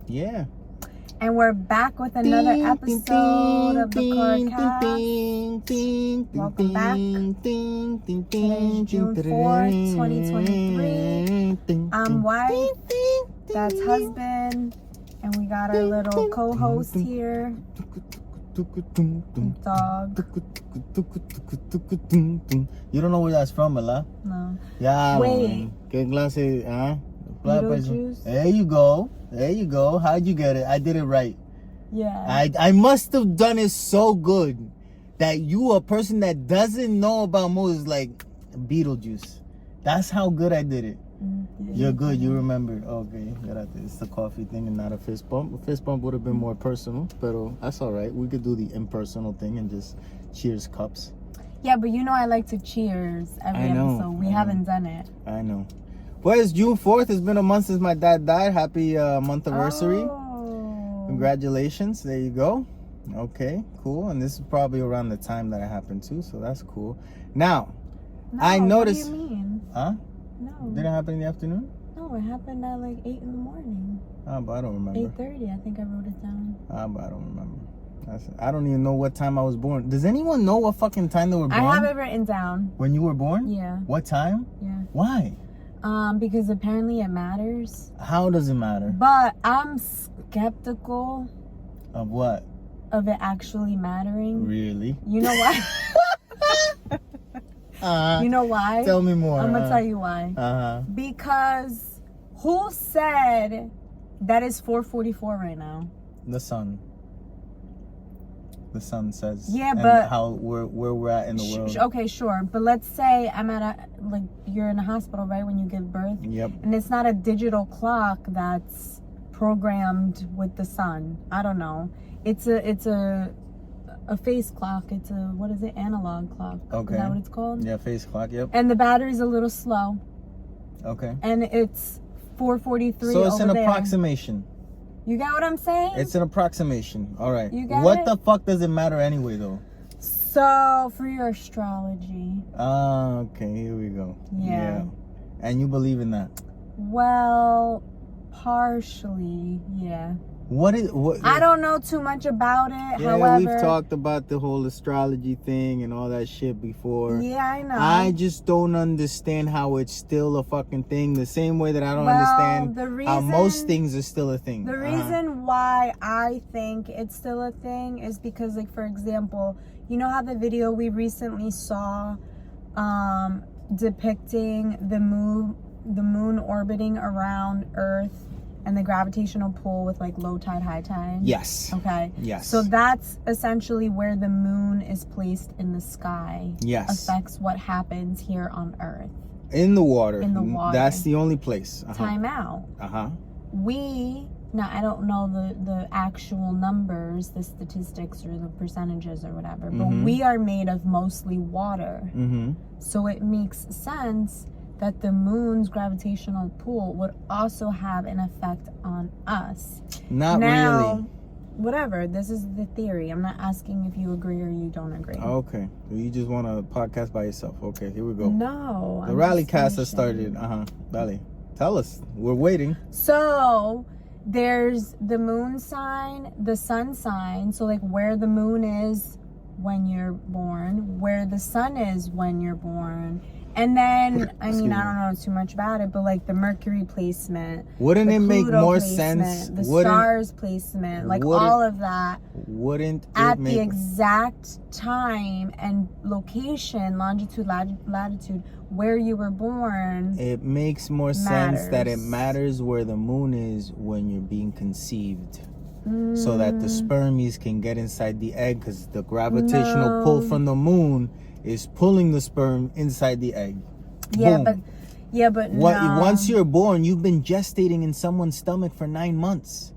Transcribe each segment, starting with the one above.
Yeah. And we're back with another episode of the CarCast. Welcome back. Today is June 4th, 2023. I'm wife, that's husband, and we got our little co-host here. Dog. You don't know where that's from, Ella? No. Yeah. Wait. ¿Qué clase? Beetlejuice? There you go. There you go. How'd you get it? I did it right. Yeah. I must have done it so good that you, a person that doesn't know about movies, like Beetlejuice. That's how good I did it. You're good. You remembered. Okay. It's the coffee thing and not a fist bump. A fist bump would have been more personal, but that's all right. We could do the impersonal thing and just cheers cups. Yeah, but you know I like to cheers every episode. We haven't done it. I know. Well, it's June 4th. It's been a month since my dad died. Happy month anniversary. Oh. Congratulations. There you go. Okay, cool. And this is probably around the time that it happened too, so that's cool. Now, I noticed... What do you mean? Huh? No. Did it happen in the afternoon? No, it happened at like 8 in the morning. Oh, but I don't remember. 8:30, I think I wrote it down. But I don't remember. I don't even know what time I was born. Does anyone know what fucking time they were born? I have it written down. When you were born? Yeah. What time? Yeah. Why? Because apparently it matters. How does it matter? But I'm skeptical. Of what? Of it actually mattering. Really? You know why? You know why? Tell me more. I'm gonna tell you why. Because who said that it's 4:44 right now? The sun. The sun says. Yeah, and but where we're at in the world. Okay, sure. But let's say I'm at you're in a hospital, right, when you give birth. Yep. And it's not a digital clock that's programmed with the sun. I don't know. It's a face clock. It's a, what is it? Analog clock. Okay. Is that what it's called? Yeah, face clock. Yep. And the battery's a little slow. Okay. And it's 4:43. So it's over an there. approximation. You got what I'm saying? It's an approximation. All right. You got what it? the fuck does it matter anyway, though? So for your astrology. Okay. Here we go. Yeah. And you believe in that? Well, partially, yeah. What? I don't know too much about it. Yeah, However, we've talked about the whole astrology thing and all that shit before. Yeah, I know. I just don't understand how it's still a fucking thing. The same way that I don't understand how most things are still a thing. The reason why I think it's still a thing is because, like, for example, you know how the video we recently saw depicting the moon orbiting around Earth and the gravitational pull with like low tide, high tide? Yes. Okay. Yes. So that's essentially where the moon is placed in the sky. Yes. Affects what happens here on Earth. In the water. In the water. That's the only place. Time out. Now I don't know the actual numbers, the statistics or the percentages or whatever, but we are made of mostly water. So it makes sense that the moon's gravitational pull would also have an effect on us. Not really. Whatever. This is the theory. I'm not asking if you agree or you don't agree. Okay. You just want a podcast by yourself. Okay, here we go. No. The rally cast has started. Rally. Tell us. We're waiting. So there's the moon sign, the sun sign. So like where the moon is when you're born, where the sun is when you're born. And then, I don't know too much about it, but like the Mercury placement. Wouldn't it make more placement, sense? The stars placement, like all of that. Wouldn't it at the exact time and location, longitude, latitude, where you were born. It makes more sense that it matters where the moon is when you're being conceived. So that the spermies can get inside the egg, because the gravitational pull from the moon is pulling the sperm inside the egg. Yeah, Boom. but Once you're born, you've been gestating in someone's stomach for 9 months.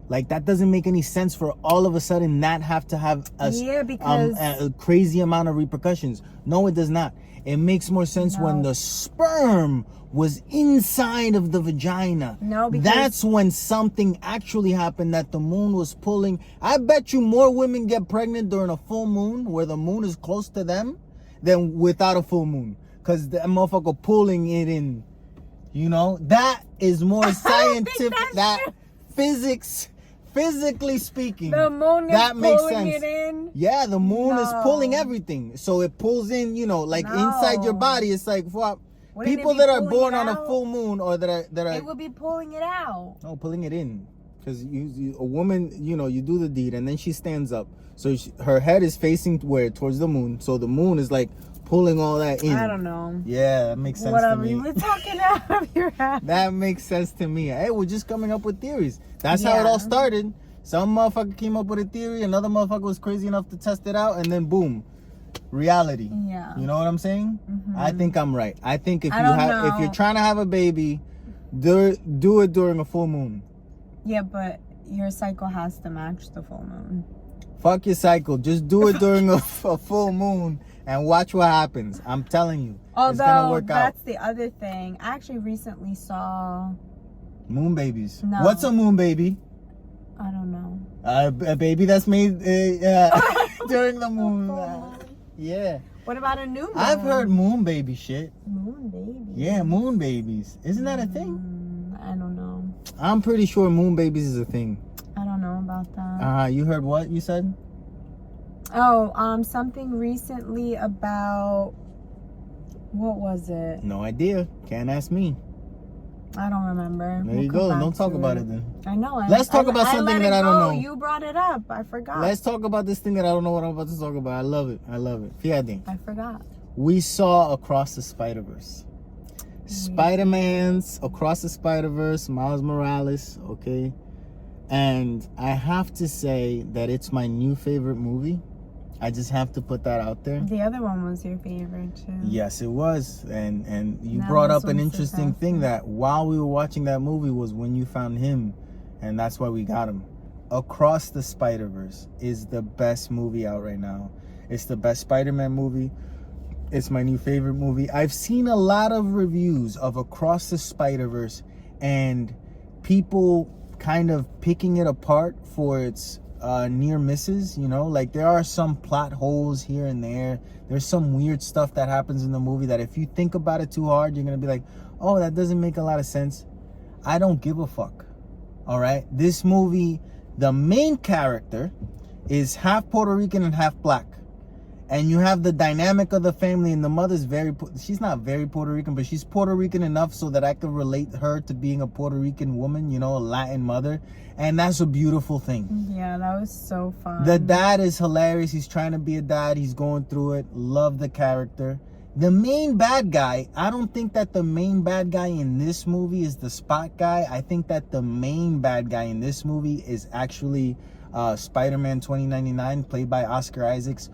Like, that doesn't make any sense for all of a sudden that have to have a crazy amount of repercussions. No, it does not. It makes more sense when the sperm was inside of the vagina. No, because that's when something actually happened, that the moon was pulling. I bet you more women get pregnant during a full moon where the moon is close to them than without a full moon, because the motherfucker pulling it in. You know, that is more scientific. physically speaking, the moon is that makes pulling sense. it in. Yeah, the moon is No. pulling everything. So it pulls in, you know, like No. inside your body. It's like what Wouldn't people it be that are pulling born it on a out? full moon or that are It would be pulling it out. no, pulling it in. Because a woman, you know, you do the deed and then she stands up. So her head is facing where? Towards the moon. So the moon is like pulling all that in. I don't know. Yeah, that makes sense Whatever, to me. you were talking out of your head. That makes sense to me. Hey, we're just coming up with theories. That's how it all started. Some motherfucker came up with a theory, another motherfucker was crazy enough to test it out, and then boom, reality. Yeah. You know what I'm saying? Mm-hmm. I think I'm right. I think if if you're trying to have a baby, do it during a full moon. Yeah, but your cycle has to match the full moon. Fuck your cycle. Just do it during a full moon and watch what happens. I'm telling you. It's gonna work That's out. the other thing. I actually recently saw... Moon babies. No. What's a moon baby? I don't know. A baby that's made during the moon. Yeah. What about a new moon? I've heard moon baby shit. Moon baby. Yeah, moon babies. Isn't that a thing? I don't know. I'm pretty sure moon babies is a thing. I don't know about that. You heard what you said? Oh, something recently about... What was it? No idea. Can't ask me. I don't remember. There you go. Don't talk about it then. I know. Let's talk about something that I don't know. You brought it up. I forgot. Let's talk about this thing that I don't know what I'm about to talk about. I love it. Fíjate. I forgot. We saw Across the SpiderVerse. Spider-Man's Across the SpiderVerse, Miles Morales, okay? And I have to say that it's my new favorite movie. I just have to put that out there. The other one was your favorite too. Yes, it was. And you Now brought this up an one's interesting thing successful. that while we were watching that movie was when you found him, and that's why we got him. Across the SpiderVerse is the best movie out right now. It's the best Spider-Man movie. It's my new favorite movie. I've seen a lot of reviews of Across the SpiderVerse and people kind of picking it apart for its near misses, you know, like there are some plot holes here and there. There's some weird stuff that happens in the movie that if you think about it too hard, you're gonna be like, oh, that doesn't make a lot of sense. I don't give a fuck. All right, this movie, the main character is half Puerto Rican and half black, and you have the dynamic of the family, and the mother's she's not very Puerto Rican, but she's Puerto Rican enough so that I could relate her to being a Puerto Rican woman, you know, a Latin mother. And that's a beautiful thing. Yeah, that was so fun. The dad is hilarious. He's trying to be a dad. He's going through it. Love the character. The main bad guy, I don't think that the main bad guy in this movie is the Spot guy. I think that the main bad guy in this movie is actually Spider-Man 2099, played by Oscar Isaacs.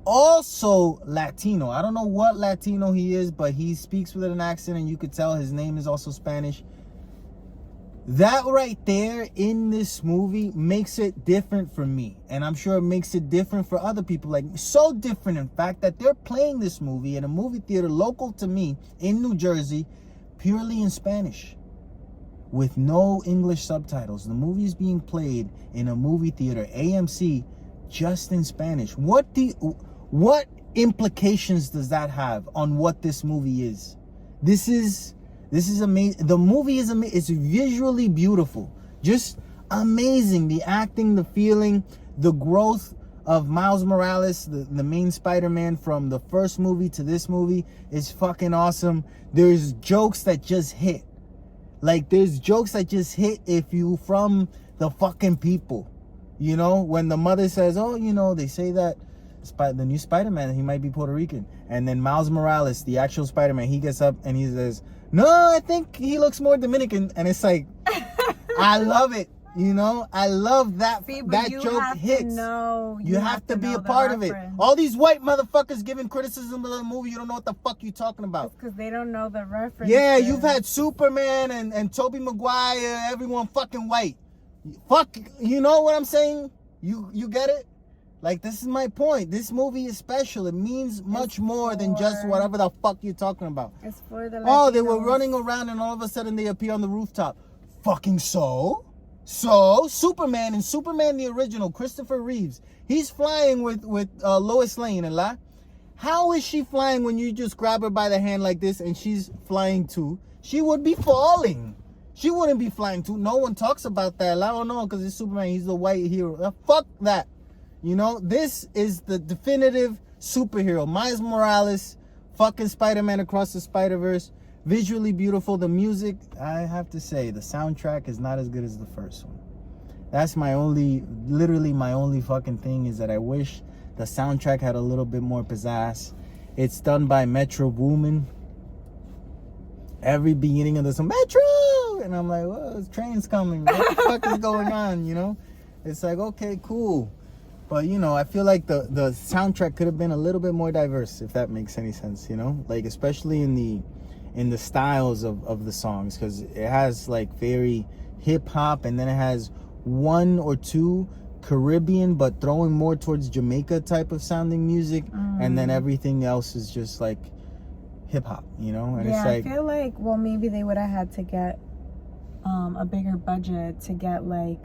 Also Latino. I don't know what Latino he is, but he speaks with an accent and you could tell his name is also Spanish. That right there in this movie makes it different for me. And I'm sure it makes it different for other people. Like, so different, in fact, that they're playing this movie in a movie theater local to me in New Jersey, purely in Spanish, with no English subtitles. The movie is being played in a movie theater, AMC, just in Spanish. What implications does that have on what this movie is? This is amazing. The movie is amazing. It's visually beautiful. Just amazing. The acting, the feeling, the growth of Miles Morales, the main Spider-Man from the first movie to this movie is fucking awesome. There's jokes that just hit. Like, there's jokes that just hit if you from the fucking people. You know, when the mother says, oh, you know, they say that the new Spider-Man, he might be Puerto Rican. And then Miles Morales, the actual Spider-Man, he gets up and he says, no, I think he looks more Dominican. And it's like, I love it. You know, I love that. See, that joke hits. You have to be a part of it. All these white motherfuckers giving criticism of the movie, you don't know what the fuck you talking about. Because they don't know the reference. Yeah, you've had Superman and Tobey Maguire, everyone fucking white. Fuck, you know what I'm saying? You get it? Like, this is my point. This movie is special. It means much more than just whatever the fuck you're talking about. It's for the Latinos. Oh, they were running around and all of a sudden they appear on the rooftop. Fucking so Superman, and Superman the original, Christopher Reeves, he's flying with Lois Lane, and how is she flying when you just grab her by the hand like this and she's flying too? She would be falling. She wouldn't be flying too. No one talks about that. I don't know, because it's Superman. He's the white hero. Fuck that. You know, this is the definitive superhero. Miles Morales, fucking Spider-Man Across the SpiderVerse. Visually beautiful. The music, I have to say, the soundtrack is not as good as the first one. That's literally my only fucking thing, is that I wish the soundtrack had a little bit more pizzazz. It's done by Metro Boomin. Every beginning of the song, Metro! And I'm like, well, this train's coming. What the fuck is going on, you know? It's like, okay, cool. But, you know, I feel like the soundtrack could have been a little bit more diverse, if that makes any sense, you know? Like, especially in the styles of the songs, because it has, like, very hip-hop, and then it has one or two Caribbean, but throwing more towards Jamaica type of sounding music, and then everything else is just, like, hip-hop, you know? And yeah, it's like, I feel like, well, maybe they would have had to get a bigger budget to get, like,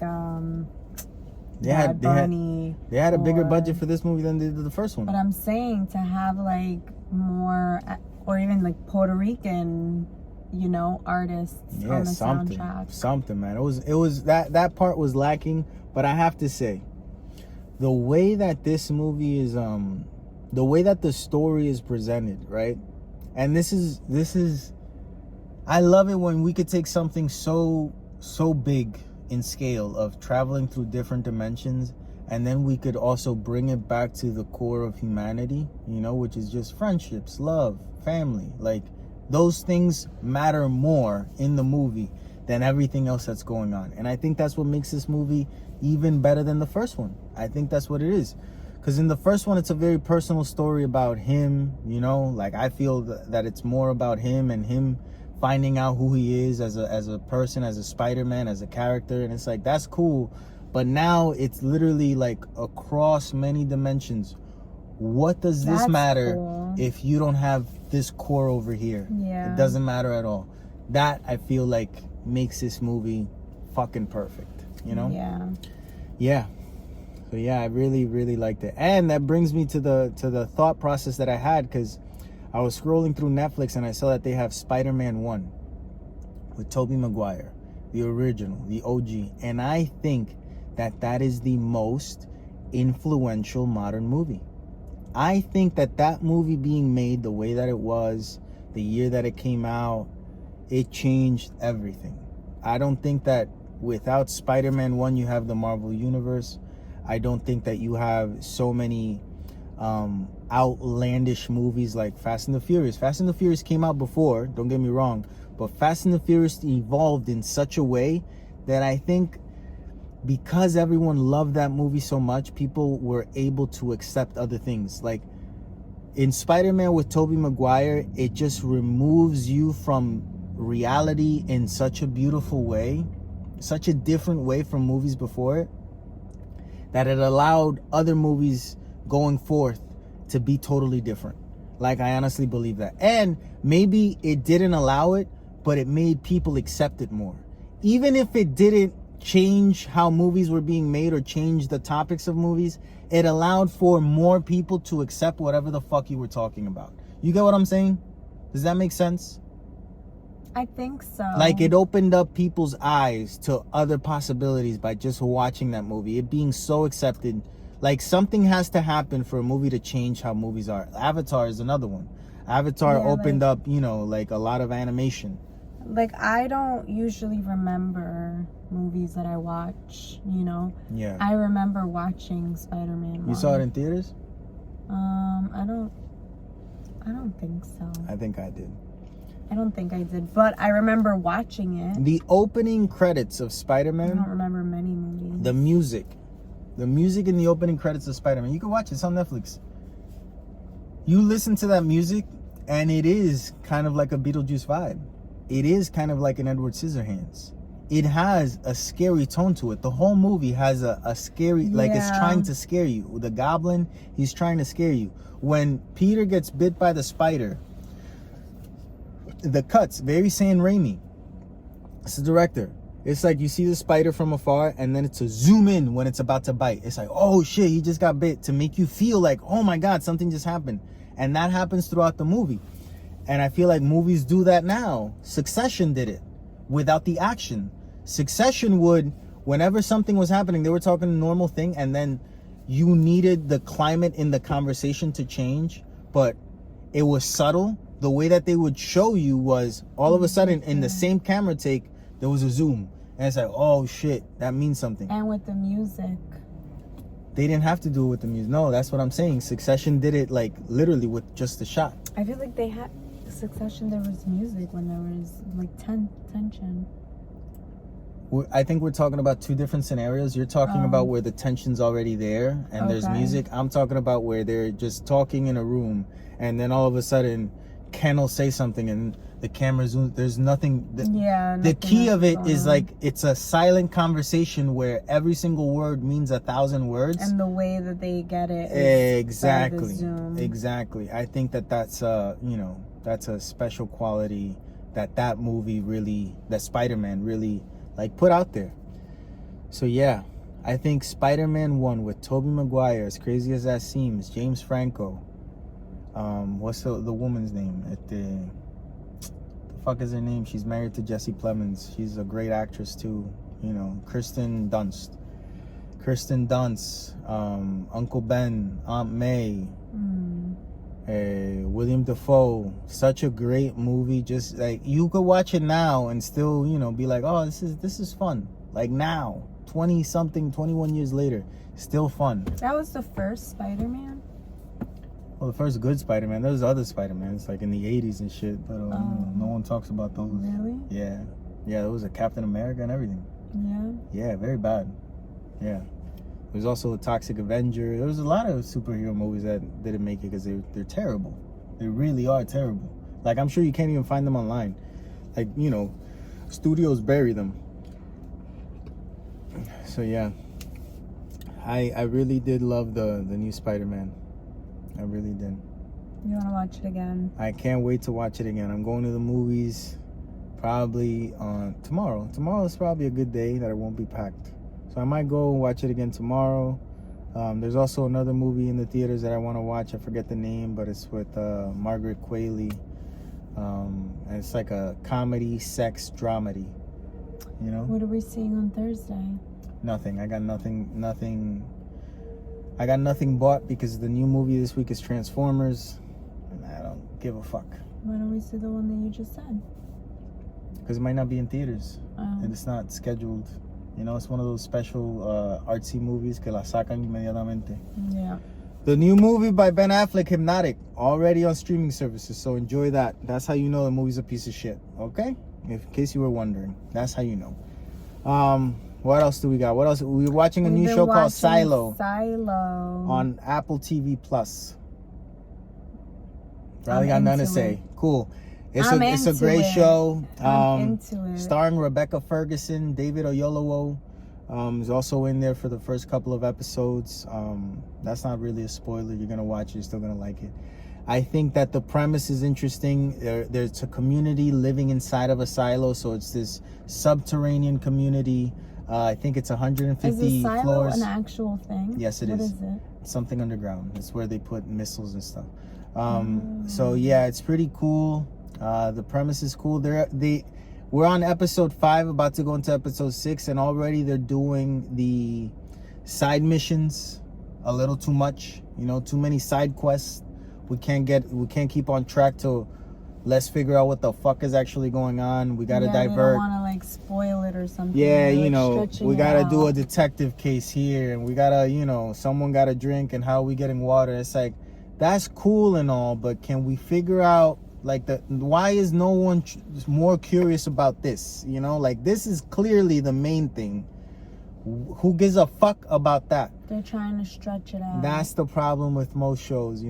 they had a bigger or, budget for this movie than they did the first one. But I'm saying to have like more, or even like Puerto Rican, you know, artists on the soundtrack. Something, man. It was that part was lacking. But I have to say, the way that this movie is, the way that the story is presented, right? And this is, I love it when we could take something so big in scale of traveling through different dimensions, and then we could also bring it back to the core of humanity, you know, which is just friendships, love, family. Like, those things matter more in the movie than everything else that's going on. And I think that's what makes this movie even better than the first one. I think that's what it is. Because in the first one, it's a very personal story about him, you know, like I feel that it's more about him and him finding out who he is as a person, as a Spider-Man, as a character. And it's like, that's cool. But now it's literally like across many dimensions. What does this matter if you don't have this core over here? Yeah. It doesn't matter at all. That, I feel like, makes this movie fucking perfect, you know? Yeah. So yeah, I really, really liked it. And that brings me to the thought process that I had, because I was scrolling through Netflix and I saw that they have Spider-Man 1 with Tobey Maguire, the original, the OG. And I think that is the most influential modern movie. I think that movie being made the way that it was, the year that it came out, it changed everything. I don't think that without Spider-Man 1 you have the Marvel Universe. I don't think that you have so many outlandish movies like Fast and the Furious. Fast and the Furious came out before, don't get me wrong, but Fast and the Furious evolved in such a way that I think because everyone loved that movie so much, people were able to accept other things. Like in Spider-Man with Tobey Maguire, it just removes you from reality in such a beautiful way, such a different way from movies before it, that it allowed other movies going forth to be totally different. Like, I honestly believe that. And maybe it didn't allow it, but it made people accept it more. Even if it didn't change how movies were being made or change the topics of movies, it allowed for more people to accept whatever the fuck you were talking about. You get what I'm saying? Does that make sense? I think so. Like, it opened up people's eyes to other possibilities by just watching that movie. It being so accepted. Like, something has to happen for a movie to change how movies are. Avatar is another one. Avatar opened up, you know, like a lot of animation. Like, I don't usually remember movies that I watch, you know? Yeah. I remember watching Spider-Man 1. You saw it in theaters? I don't think so. I think I did. I don't think I did, but I remember watching it. The opening credits of Spider-Man. I don't remember many movies. The music in the opening credits of Spider-Man. You can watch it. It's on Netflix. You listen to that music, and it is kind of like a Beetlejuice vibe. It is kind of like an Edward Scissorhands. It has a scary tone to it. The whole movie has a scary, like it's trying to scare you. The goblin, he's trying to scare you. When Peter gets bit by the spider, the cuts, very Sam Raimi. It's the director. It's like you see the spider from afar, and then it's a zoom in when it's about to bite. It's like, oh shit, he just got bit, to make you feel like, oh my God, something just happened. And that happens throughout the movie. And I feel like movies do that now. Succession did it. without the action. Succession would, whenever something was happening, they were talking a normal thing, and then you needed the climate in the conversation to change, but it was subtle. The way that they would show you was all of a sudden in the same camera take, there was a zoom. And it's like, oh shit, that means something. And with the music. They didn't have to do it with the music. No, that's what I'm saying. Succession did it like literally with just a shot. I feel like they had Succession, there was music when there was like tension. I think we're talking about two different scenarios. You're talking about where the tension's already there and there's music. I'm talking about where they're just talking in a room and then all of a sudden Ken will say something and the camera zooms. There's nothing. The key of it is like it's a silent conversation where every single word means 1,000 words. And the way that they get it is exactly. I think that's that's a special quality that movie really, that Spider-Man really like put out there. So yeah, I think Spider-Man 1 with Tobey Maguire, as crazy as that seems, James Franco, what's the woman's name at the fuck is her name? She's married to Jesse Plemons. She's a great actress too, Kirsten Dunst, Uncle Ben, Aunt May, William Dafoe. Such a great movie. Just like you could watch it now and still be like, oh, this is fun. Like now 21 years later, still fun. That was the first Spider-Man? Well, the first good Spider-Man. There's other Spider-Mans like in the 80s and shit, but no one talks about those. Really? Yeah, there was a Captain America and everything. Yeah, very bad. Yeah. There's also a Toxic Avenger. There was a lot of superhero movies that didn't make it because they're terrible. They really are terrible. Like, I'm sure you can't even find them online. Like, studios bury them. So, yeah. I really did love the new Spider-Man. I really did. You want to watch it again? I can't wait to watch it again. I'm going to the movies probably on tomorrow. Tomorrow is probably a good day that it won't be packed. So I might go and watch it again tomorrow. There's also another movie in the theaters that I want to watch. I forget the name, but it's with Margaret Qualley. And it's like a comedy, sex, dramedy. What are we seeing on Thursday? Nothing. I got nothing bought because the new movie this week is Transformers. And I don't give a fuck. Why don't we see the one that you just said? Because it might not be in theaters. And it's not scheduled. It's one of those special artsy movies que la sacan inmediatamente. Yeah. The new movie by Ben Affleck, Hypnotic, already on streaming services. So enjoy that. That's how you know the movie's a piece of shit. Okay? In case you were wondering. That's how you know. What else do we got? What else? We're watching a new show called Silo. On Apple TV Plus. Probably got nothing to say. Cool. It's a great show. I'm into it. Starring Rebecca Ferguson, David Oyelowo is also in there for the first couple of episodes. That's not really a spoiler. You're gonna watch it. You're still gonna like it. I think that the premise is interesting. There's a community living inside of a silo, so it's this subterranean community. I think it's 150 floors. Is a silo floors. An actual thing? Yes, it is. What is it? Something underground. It's where they put missiles and stuff. So yeah, it's pretty cool. The premise is cool. We're on episode 5, about to go into episode 6, and already they're doing the side missions a little too much. Too many side quests. We can't keep on track till let's figure out what the fuck is actually going on. We gotta divert. They don't want to spoil it or something. Yeah, we gotta do a detective case here, and we gotta, someone gotta drink, and how are we getting water? It's like, that's cool and all, but can we figure out why is no one more curious about this? This is clearly the main thing. Who gives a fuck about that? They're trying to stretch it out. That's the problem with most shows,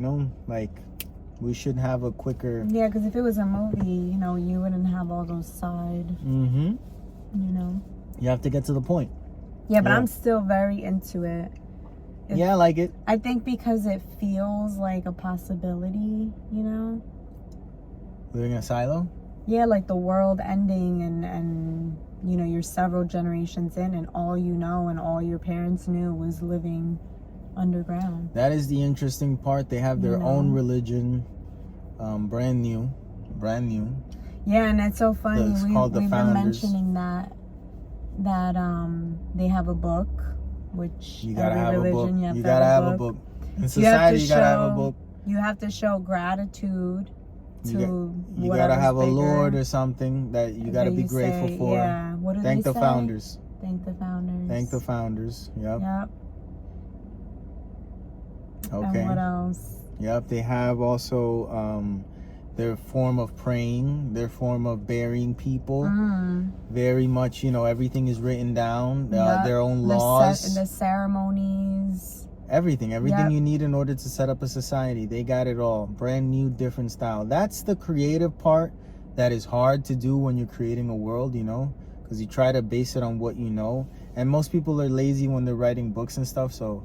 we should have a quicker... Yeah, because if it was a movie, you wouldn't have all those side... Mm-hmm. You have to get to the point. Yeah, but I'm still very into it. I like it. I think because it feels like a possibility, Living in a silo? Yeah, like the world ending and you're several generations in, and all and all your parents knew was living underground. That is the interesting part. They have their own religion, brand new. Yeah, and it's so funny. It's called the we've been Founders. mentioning that they have a book, which You gotta every have religion a book. you gotta have a a book. book. In society, you gotta have a book. You have to show gratitude to you gotta have a bigger, Lord or something that you gotta be grateful for. Yeah. What do Thank they the say? founders. Thank the founders. Thank the founders. Yep. Yep. Okay. And what else? Yep. They have also their form of praying, their form of burying people. Very much, everything is written down. Their own laws. The ceremonies. Everything you need in order to set up a society. They got it all. Brand new, different style. That's the creative part that is hard to do when you're creating a world, because you try to base it on what you know. And most people are lazy when they're writing books and stuff, so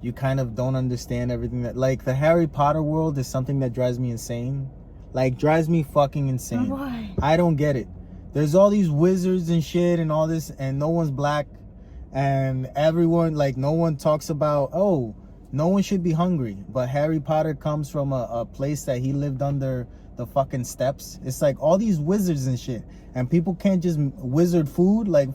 you kind of don't understand everything that, like, the Harry Potter world is something that drives me insane. Like, drives me fucking insane. Why? I don't get it. There's all these wizards and shit and all this, and no one's black. And everyone, like, no one talks about, no one should be hungry. But Harry Potter comes from a place that he lived under the fucking steps. It's like all these wizards and shit. And people can't just wizard food. Like,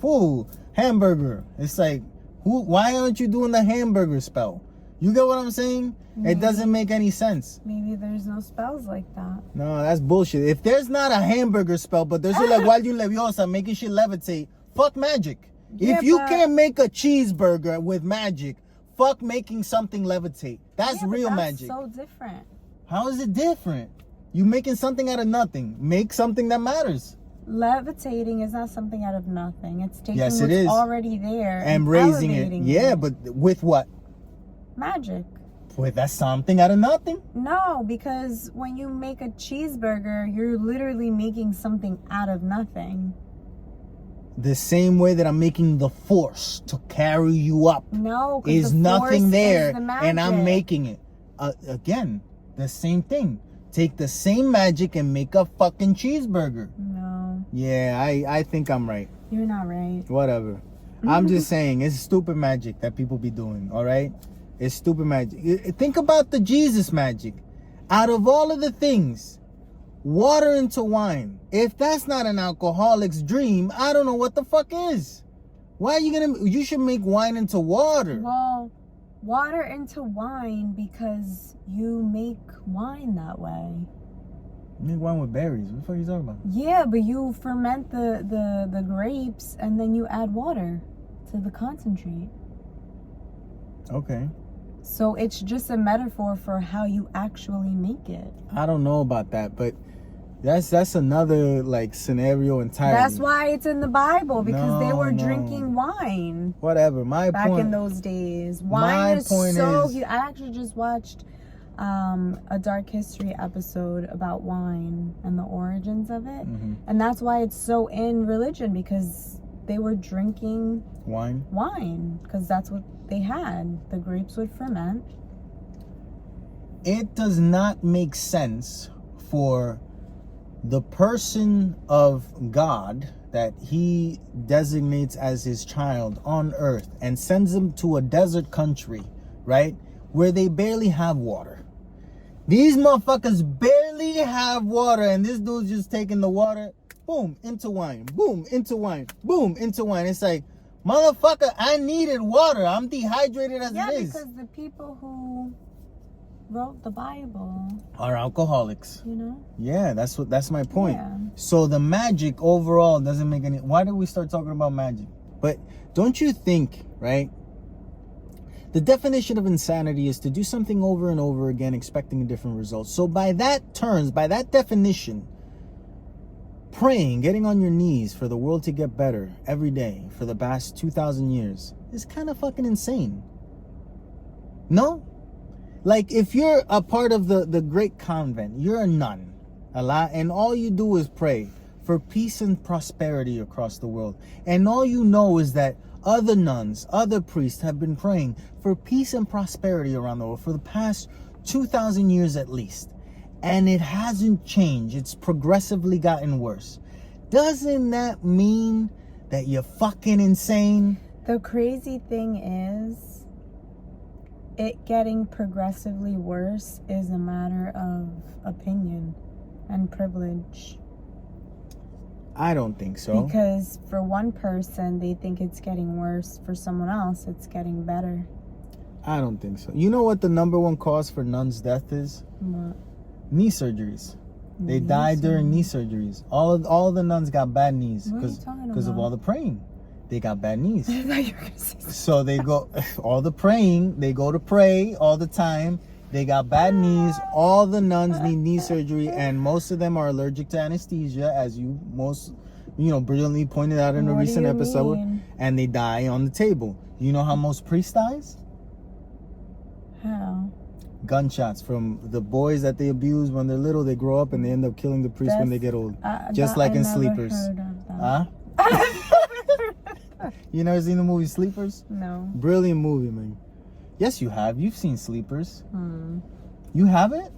hamburger. It's like, why aren't you doing the hamburger spell? You get what I'm saying? Maybe. It doesn't make any sense. Maybe there's no spells like that. No, that's bullshit. If there's not a hamburger spell, but there's like, while you leviosa, making shit levitate, fuck magic. If you can't make a cheeseburger with magic, fuck making something levitate. That's real magic. That's so different. How is it different? You making something out of nothing. Make something that matters. Levitating is not something out of nothing. It's taking what's already there and raising it. Yeah, but with what? Magic. Wait, that's something out of nothing? No, because when you make a cheeseburger, you're literally making something out of nothing. The same way that I'm making the force to carry you up. No, is nothing there, and I'm making it. Again, the same thing. Take the same magic and make a fucking cheeseburger. No. Yeah, I think I'm right. You're not right. Whatever. I'm just saying, it's stupid magic that people be doing, all right? It's stupid magic. Think about the Jesus magic. Out of all of the things, water into wine. If that's not an alcoholic's dream, I don't know what the fuck is. Why are you should make wine into water. Well, water into wine because you make wine that way. You make wine with berries. What the fuck are you talking about? Yeah, but you ferment the grapes and then you add water to the concentrate. Okay. So it's just a metaphor for how you actually make it. I don't know about that, but that's another like scenario entirely. That's why it's in the Bible, because they were drinking wine. Whatever. Back in those days. Wine is so huge. I actually just watched a Dark History episode about wine and the origins of it. And that's why it's so in religion, because they were drinking wine because that's what they had. The grapes would ferment. It does not make sense for the person of God that he designates as his child on earth and sends them to a desert country, right, where they barely have water. These motherfuckers barely have water, and this dude's just taking the water, boom, into wine, boom, into wine, boom, into wine. It's like, motherfucker, I needed water. I'm dehydrated as it is. Yeah, because the people who wrote the Bible are alcoholics. Yeah, that's my point. Yeah. So the magic overall doesn't make any. Why did we start talking about magic? But don't you think, right? The definition of insanity is to do something over and over again, expecting a different result. So by that definition, praying, getting on your knees for the world to get better every day for the past 2,000 years is kind of fucking insane. No? Like, if you're a part of the great convent, you're a nun, and all you do is pray for peace and prosperity across the world. And all you know is that other nuns, other priests have been praying for peace and prosperity around the world for the past 2,000 years at least. And it hasn't changed. It's progressively gotten worse. Doesn't that mean that you're fucking insane? The crazy thing is, it getting progressively worse is a matter of opinion and privilege. I don't think so. Because for one person, they think it's getting worse. For someone else, it's getting better. I don't think so. You know what the number one cause for nuns' death is? What? Knee surgeries. They died during knee surgeries. All the nuns got bad knees because of all the praying. They got bad knees. So they go all the praying. They go to pray all the time. They got bad knees. All the nuns need knee surgery, and most of them are allergic to anesthesia, as you brilliantly pointed out in a recent episode. And they die on the table. You know how most priests dies? How? Gunshots from the boys that they abuse when they're little. They grow up and they end up killing the priest when they get old. Just like in Sleepers. Huh? You never seen the movie Sleepers? No. Brilliant movie, man. Yes, you have. You've seen Sleepers. You haven't?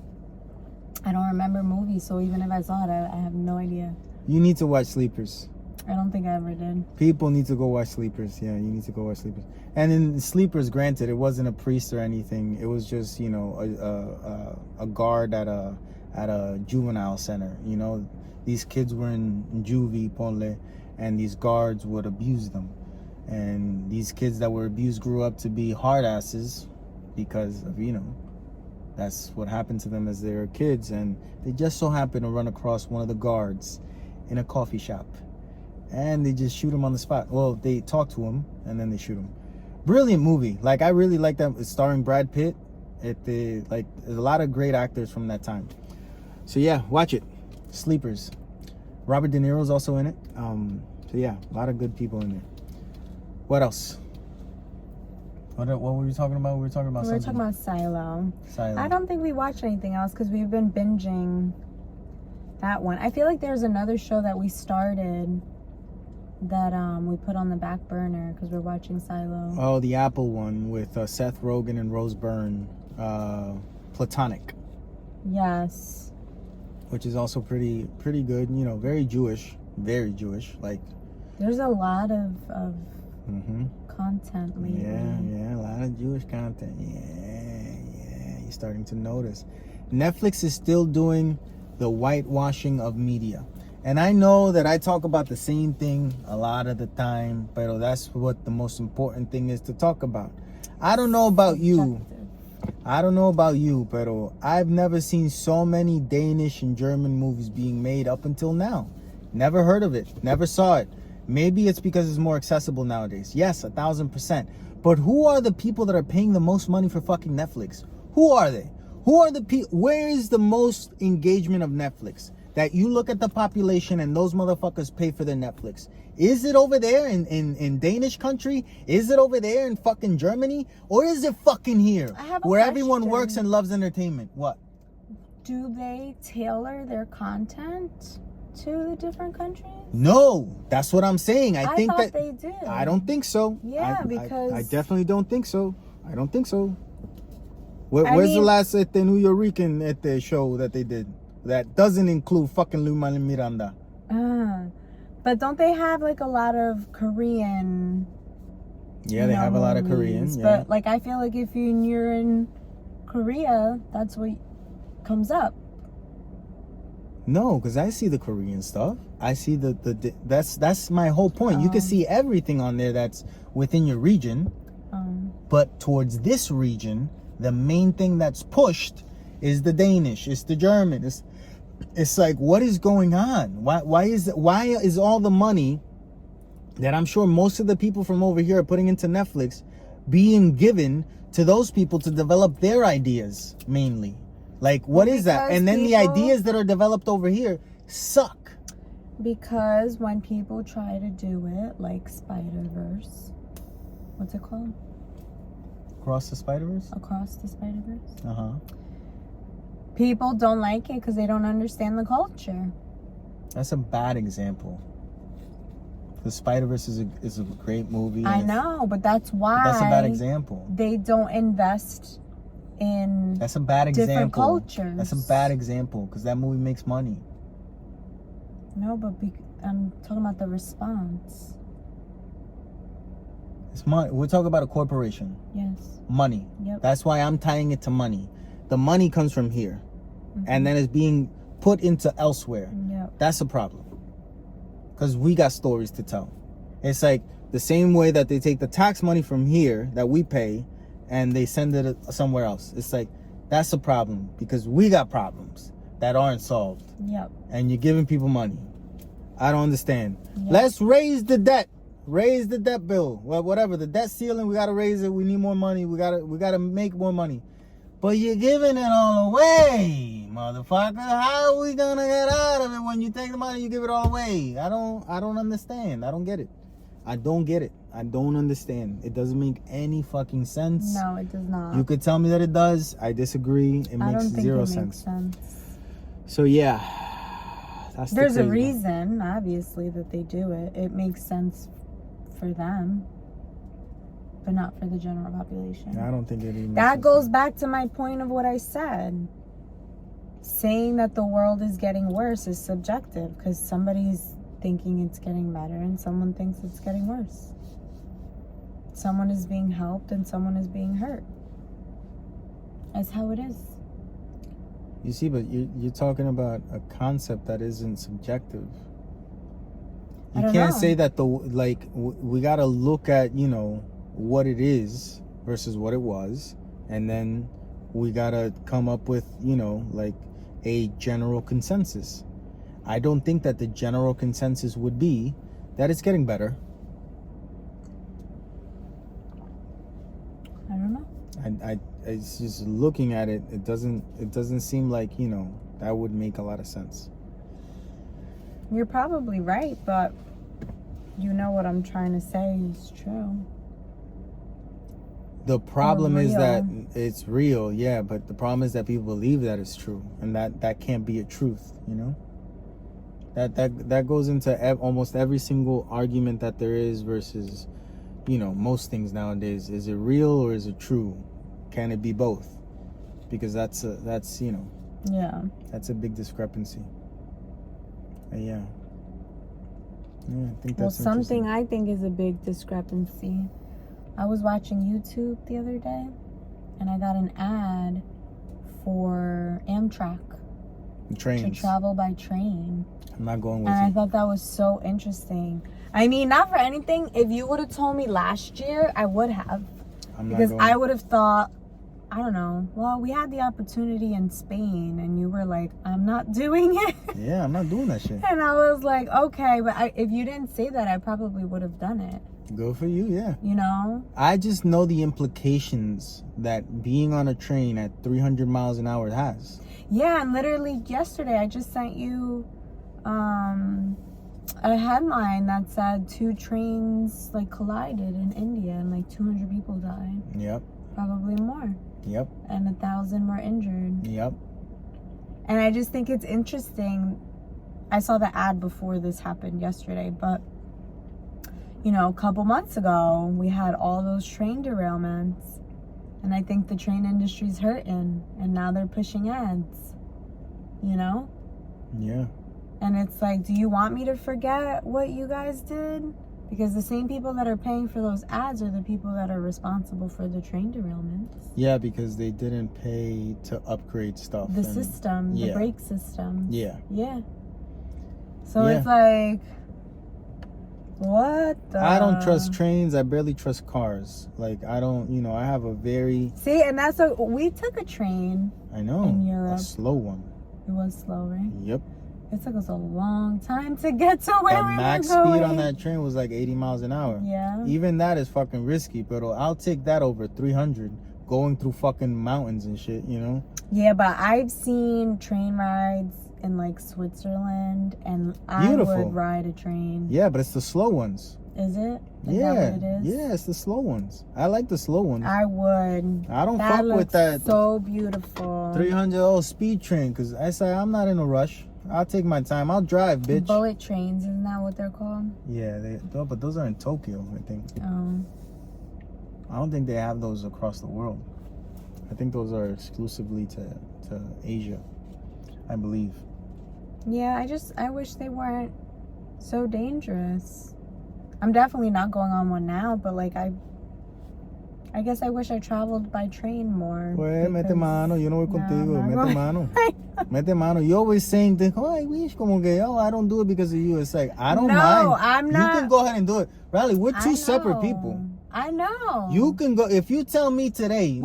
I don't remember movies, so even if I saw it, I have no idea. You need to watch Sleepers. I don't think I ever did. People need to go watch Sleepers. Yeah, you need to go watch Sleepers. And in Sleepers, granted, it wasn't a priest or anything. It was just, a guard at a juvenile center. These kids were in juvie, ponle, and these guards would abuse them. And these kids that were abused grew up to be hard asses because of, that's what happened to them as they were kids. And they just so happened to run across one of the guards in a coffee shop. And they just shoot him on the spot. Well, they talk to him and then they shoot him. Brilliant movie. Like, I really like that. It's starring Brad Pitt. There's a lot of great actors from that time. So yeah, watch it. Sleepers. Robert De Niro's also in it. So yeah, a lot of good people in there. What else? What were we talking about? We were talking about Silo. I don't think we watched anything else because we've been binging that one. I feel like there's another show that we started that we put on the back burner because we're watching Silo. Oh, the Apple one with Seth Rogen and Rose Byrne, Platonic. Yes. Which is also pretty good. Very Jewish. Like, there's a lot of content lately. Yeah, a lot of Jewish content. Yeah, you're starting to notice. Netflix is still doing the whitewashing of media. And I know that I talk about the same thing a lot of the time, but that's what the most important thing is to talk about. I don't know about you, but I've never seen so many Danish and German movies being made up until now. Never heard of it. Never saw it. Maybe it's because it's more accessible nowadays. Yes, 1,000%. But who are the people that are paying the most money for fucking Netflix? Who are they? Who are the people? Where is the most engagement of Netflix? That you look at the population and those motherfuckers pay for their Netflix. Is it over there in Danish country? Is it over there in fucking Germany? Or is it fucking here? Where everyone works and loves entertainment? What? Do they tailor their content to the different countries? No, that's what I'm saying. I think thought they did. I don't think so. Yeah, because I definitely don't think so. I don't think so. Where's the last New Yorker show that they did? That doesn't include fucking Lin-Manuel Miranda. But don't they have like a lot of Korean? Yeah, they have a lot of Koreans. Yeah. But like, I feel like if you're in Korea, that's what comes up. No, because I see the Korean stuff. I see that's my whole point. You can see everything on there that's within your region. But towards this region, the main thing that's pushed is the Danish, it's the German. It's like, what is going on? Why is all the money that I'm sure most of the people from over here are putting into Netflix being given to those people to develop their ideas mainly? Like, what is that? And then the ideas that are developed over here suck. Because when people try to do it, like SpiderVerse, what's it called? Across the SpiderVerse? Across the SpiderVerse. Uh-huh. People don't like it because they don't understand the culture. That's a bad example. The SpiderVerse is a great movie. I know, but that's why. That's a bad example. They don't invest in. That's a bad example. Different cultures. That's a bad example because that movie makes money. No, but I'm talking about the response. It's money. We're talking about a corporation. Yes. Money. Yep. That's why I'm tying it to money. The money comes from here, and then it's being put into elsewhere. Yep. That's a problem. because we got stories to tell. It's like the same way that they take the tax money from here that we pay and they send it somewhere else. It's like, that's a problem because we got problems that aren't solved. Yep. And you're giving people money. I don't understand. Yep. Let's raise the debt. Raise the debt bill. Well, whatever. The debt ceiling, we got to raise it. We need more money. We got to make more money. But you're giving it all away, motherfucker. How are we going to get out of it when you take the money, you give it all away? I don't understand. I don't get it. I don't get it. I don't understand. It doesn't make any fucking sense. No, it does not. You could tell me that it does. I disagree. It makes zero sense. So yeah, there's a reason, obviously, that they do it. It makes sense for them, but not for the general population. I don't think it even. That goes back to my point of what I said. Saying that the world is getting worse is subjective because somebody's thinking it's getting better and someone thinks it's getting worse. Someone is being helped and someone is being hurt. That's how it is. You see, but you're talking about a concept that isn't subjective. You can't say that we got to look at, what it is versus what it was. And then we got to come up with, a general consensus. I don't think that the general consensus would be that it's getting better. I don't know. It's just looking at it. It doesn't seem like that would make a lot of sense. You're probably right, but what I'm trying to say is true. The problem is that it's real, yeah, but the problem is that people believe that it's true, and that can't be a truth, That goes into almost every single argument that there is versus, most things nowadays. Is it real or is it true? Can it be both? Because that's yeah, that's a big discrepancy. Yeah. I think that's something I think is a big discrepancy. I was watching YouTube the other day, and I got an ad for Amtrak. Trains. To travel by train. I'm not going with you. And I thought that was so interesting. I mean, not for anything. If you would have told me last year, I would have. Because I would have thought, I don't know, well, we had the opportunity in Spain, and you were like, I'm not doing it. Yeah, I'm not doing that shit. And I was like, okay, but if you didn't say that, I probably would have done it. Good for you, yeah. I just know the implications that being on a train at 300 miles an hour has. Yeah, and literally yesterday I just sent you a headline that said 2 trains collided in India and 200 people died. Yep. Probably more. Yep. And 1,000 were injured. Yep. And I just think it's interesting. I saw the ad before this happened yesterday, but a couple months ago, we had all those train derailments. And I think the train industry's hurting. And now they're pushing ads. Yeah. And it's like, do you want me to forget what you guys did? Because the same people that are paying for those ads are the people that are responsible for the train derailments. Yeah, because they didn't pay to upgrade stuff. The system, the brake system. Yeah. Yeah. So it's like... What the... I don't trust trains. I barely trust cars. I don't, I have a very... See, and that's we took a train. I know. In Europe. A slow one. It was slow, right? Yep. It took us a long time to get to where we were going. The max speed on that train was 80 miles an hour. Yeah. Even that is fucking risky, but I'll take that over 300 going through fucking mountains and shit, Yeah, but I've seen train rides in Switzerland, and I would ride a train. Yeah, but it's the slow ones. Is it? Is that what it is? Yeah, it's the slow ones. I like the slow ones. I would. I don't fuck with that. So beautiful. 300 speed train, because I say I'm not in a rush. I'll take my time. I'll drive, bitch. Bullet trains, isn't that what they're called? Yeah, but those are in Tokyo, I think. Oh. I don't think they have those across the world. I think those are exclusively to Asia, I believe. Yeah, I wish they weren't so dangerous. I'm definitely not going on one now, but I guess I wish I traveled by train more. Pues, mete mano, yo no voy contigo, mete mano. Mete mano. You always saying things. Oh, wish como que, oh, I don't do it because of you. It's like, I don't mind. No, I'm not. You can go ahead and do it. Riley, we're two separate people. I know. You can go. If you tell me today,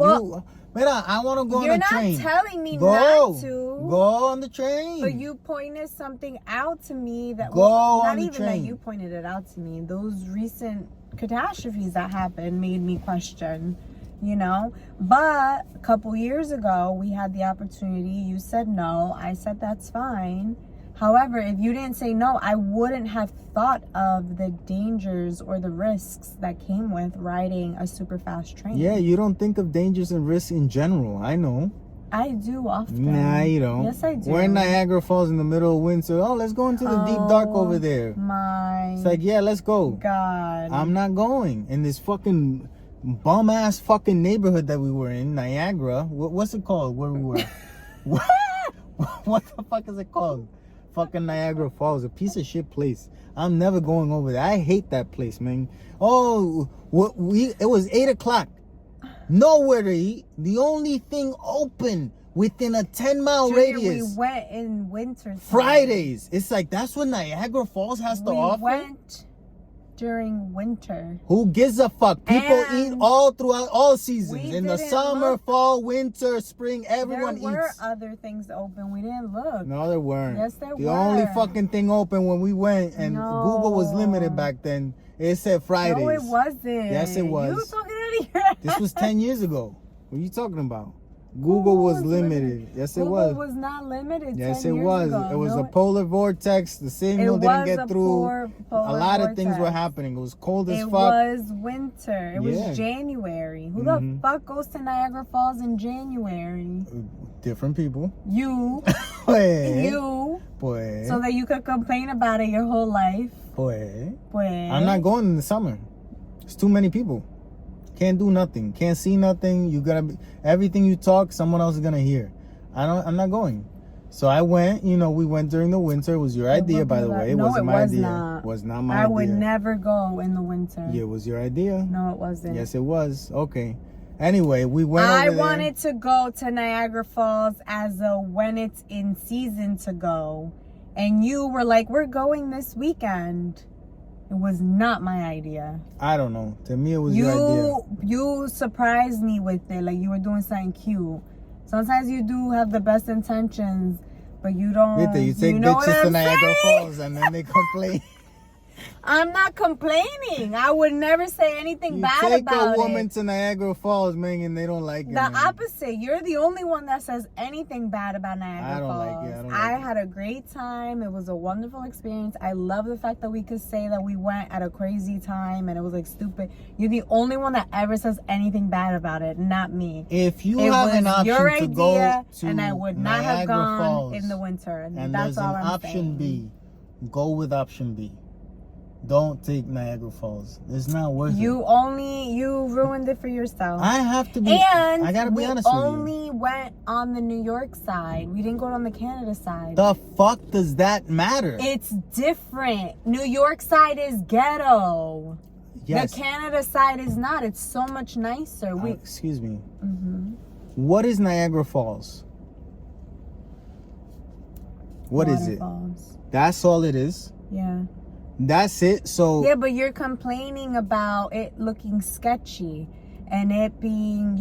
Mira, I want to go on a train. You're not telling me not to. Go on the train. But you pointed something out to me that... Go on the train. Not even that you pointed it out to me. Those recent catastrophes that happened made me question, you know? But a couple years ago, we had the opportunity. You said no. I said that's fine. However, if you didn't say no, I wouldn't have thought of the dangers or the risks that came with riding a super fast train. Yeah, you don't think of dangers and risks in general. I know. I do often. Nah, you don't. Yes, I do. We're in Niagara Falls in the middle of winter. Oh, let's go into the deep dark over there. It's like, yeah, let's go. God. I'm not going. In this fucking bum-ass fucking neighborhood that we were in, Niagara. What's it called where we were? What the fuck is it called? Fucking Niagara Falls, a piece of shit place. I'm never going over there. I hate that place, man. Oh, it was 8 o'clock. Nowhere to eat. The only thing open within a 10-mile radius. We went in winter time. Fridays. It's like, that's what Niagara Falls has to offer? We went during winter. Who gives a fuck? People eat all throughout all seasons. In the summer, fall, winter, spring, everyone eats. There were other things open. We didn't look. No, there weren't. Yes, there were. The only fucking thing open when we went, and Google was limited back then, it said Fridays. No, it wasn't. Yes, it was. You were talking out of your head. This was 10 years ago. What are you talking about? Google was limited. Yes, it was. Google was not limited. Yes, it was. It was a polar vortex. The signal didn't get through. A lot of things were happening. It was cold as fuck. It was winter. It was January. Who the fuck goes to Niagara Falls in January? Different people. You. Pues. You. Pues. So that you could complain about it your whole life. Pues. Pues. I'm not going in the summer. It's too many people. Can't do nothing. Can't see nothing. You gotta be, everything you talk, someone else is gonna hear. I'm not going. So I went. You know, we went during the winter. It was your idea, by the way. It wasn't my idea. It was not my idea. I would never go in the winter. Yeah, it was your idea. No, it wasn't. Yes, it was. Okay. Anyway, we went. I wanted to go to Niagara Falls as a when it's in season to go, and you were like, "We're going this weekend." It was not my idea. I don't know. To me, it was your idea. You surprised me with it. Like you were doing something cute. Sometimes you do have the best intentions, but you don't. You take bitches to Niagara Falls and then they complain. I'm not complaining. I would never say anything bad about it. You take a woman to Niagara Falls, man, and they don't like it. The opposite. You're the only one that says anything bad about Niagara Falls. I don't like it. I had a great time. It was a wonderful experience. I love the fact that we could say that we went at a crazy time and it was like stupid. You're the only one that ever says anything bad about it, not me. If you have an option to go to and I would not Niagara have gone Falls, in the winter. And that's all I'm saying. Option B. Go with option B. Don't take Niagara Falls. It's not worth it. You ruined it for yourself. I have to be. And I gotta be honest with you. We only went on the New York side. We didn't go on the Canada side. The fuck does that matter? It's different. New York side is ghetto. Yes. The Canada side is not. It's so much nicer. Excuse me. What is Niagara Falls? What is it? Waterfalls. That's all it is? Yeah. That's it. So yeah, but you're complaining about it looking sketchy and it being,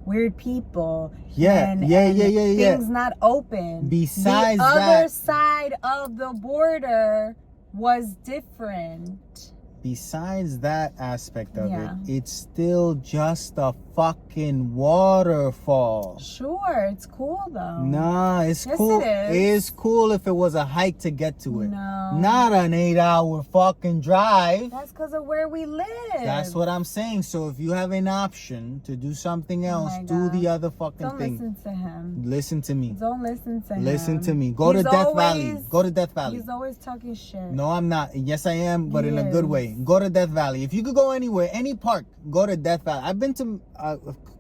weird people. Yeah, and things not open. Besides the other side of the border was different. Besides that aspect of it, it's still just a fucking waterfall. Sure, it's cool though. Nah, it's cool. It is. It's cool if it was a hike to get to it. No. Not an 8-hour fucking drive. That's because of where we live. That's what I'm saying. So if you have an option to do something else, do the other fucking thing. Don't listen to him. Listen to me. Don't listen to him. Listen to me. Go to Death Valley. Go to Death Valley. He's always talking shit. No, I'm not. Yes, I am, but in a good way. Go to Death Valley. If you could go anywhere, any park, go to Death Valley. I've been to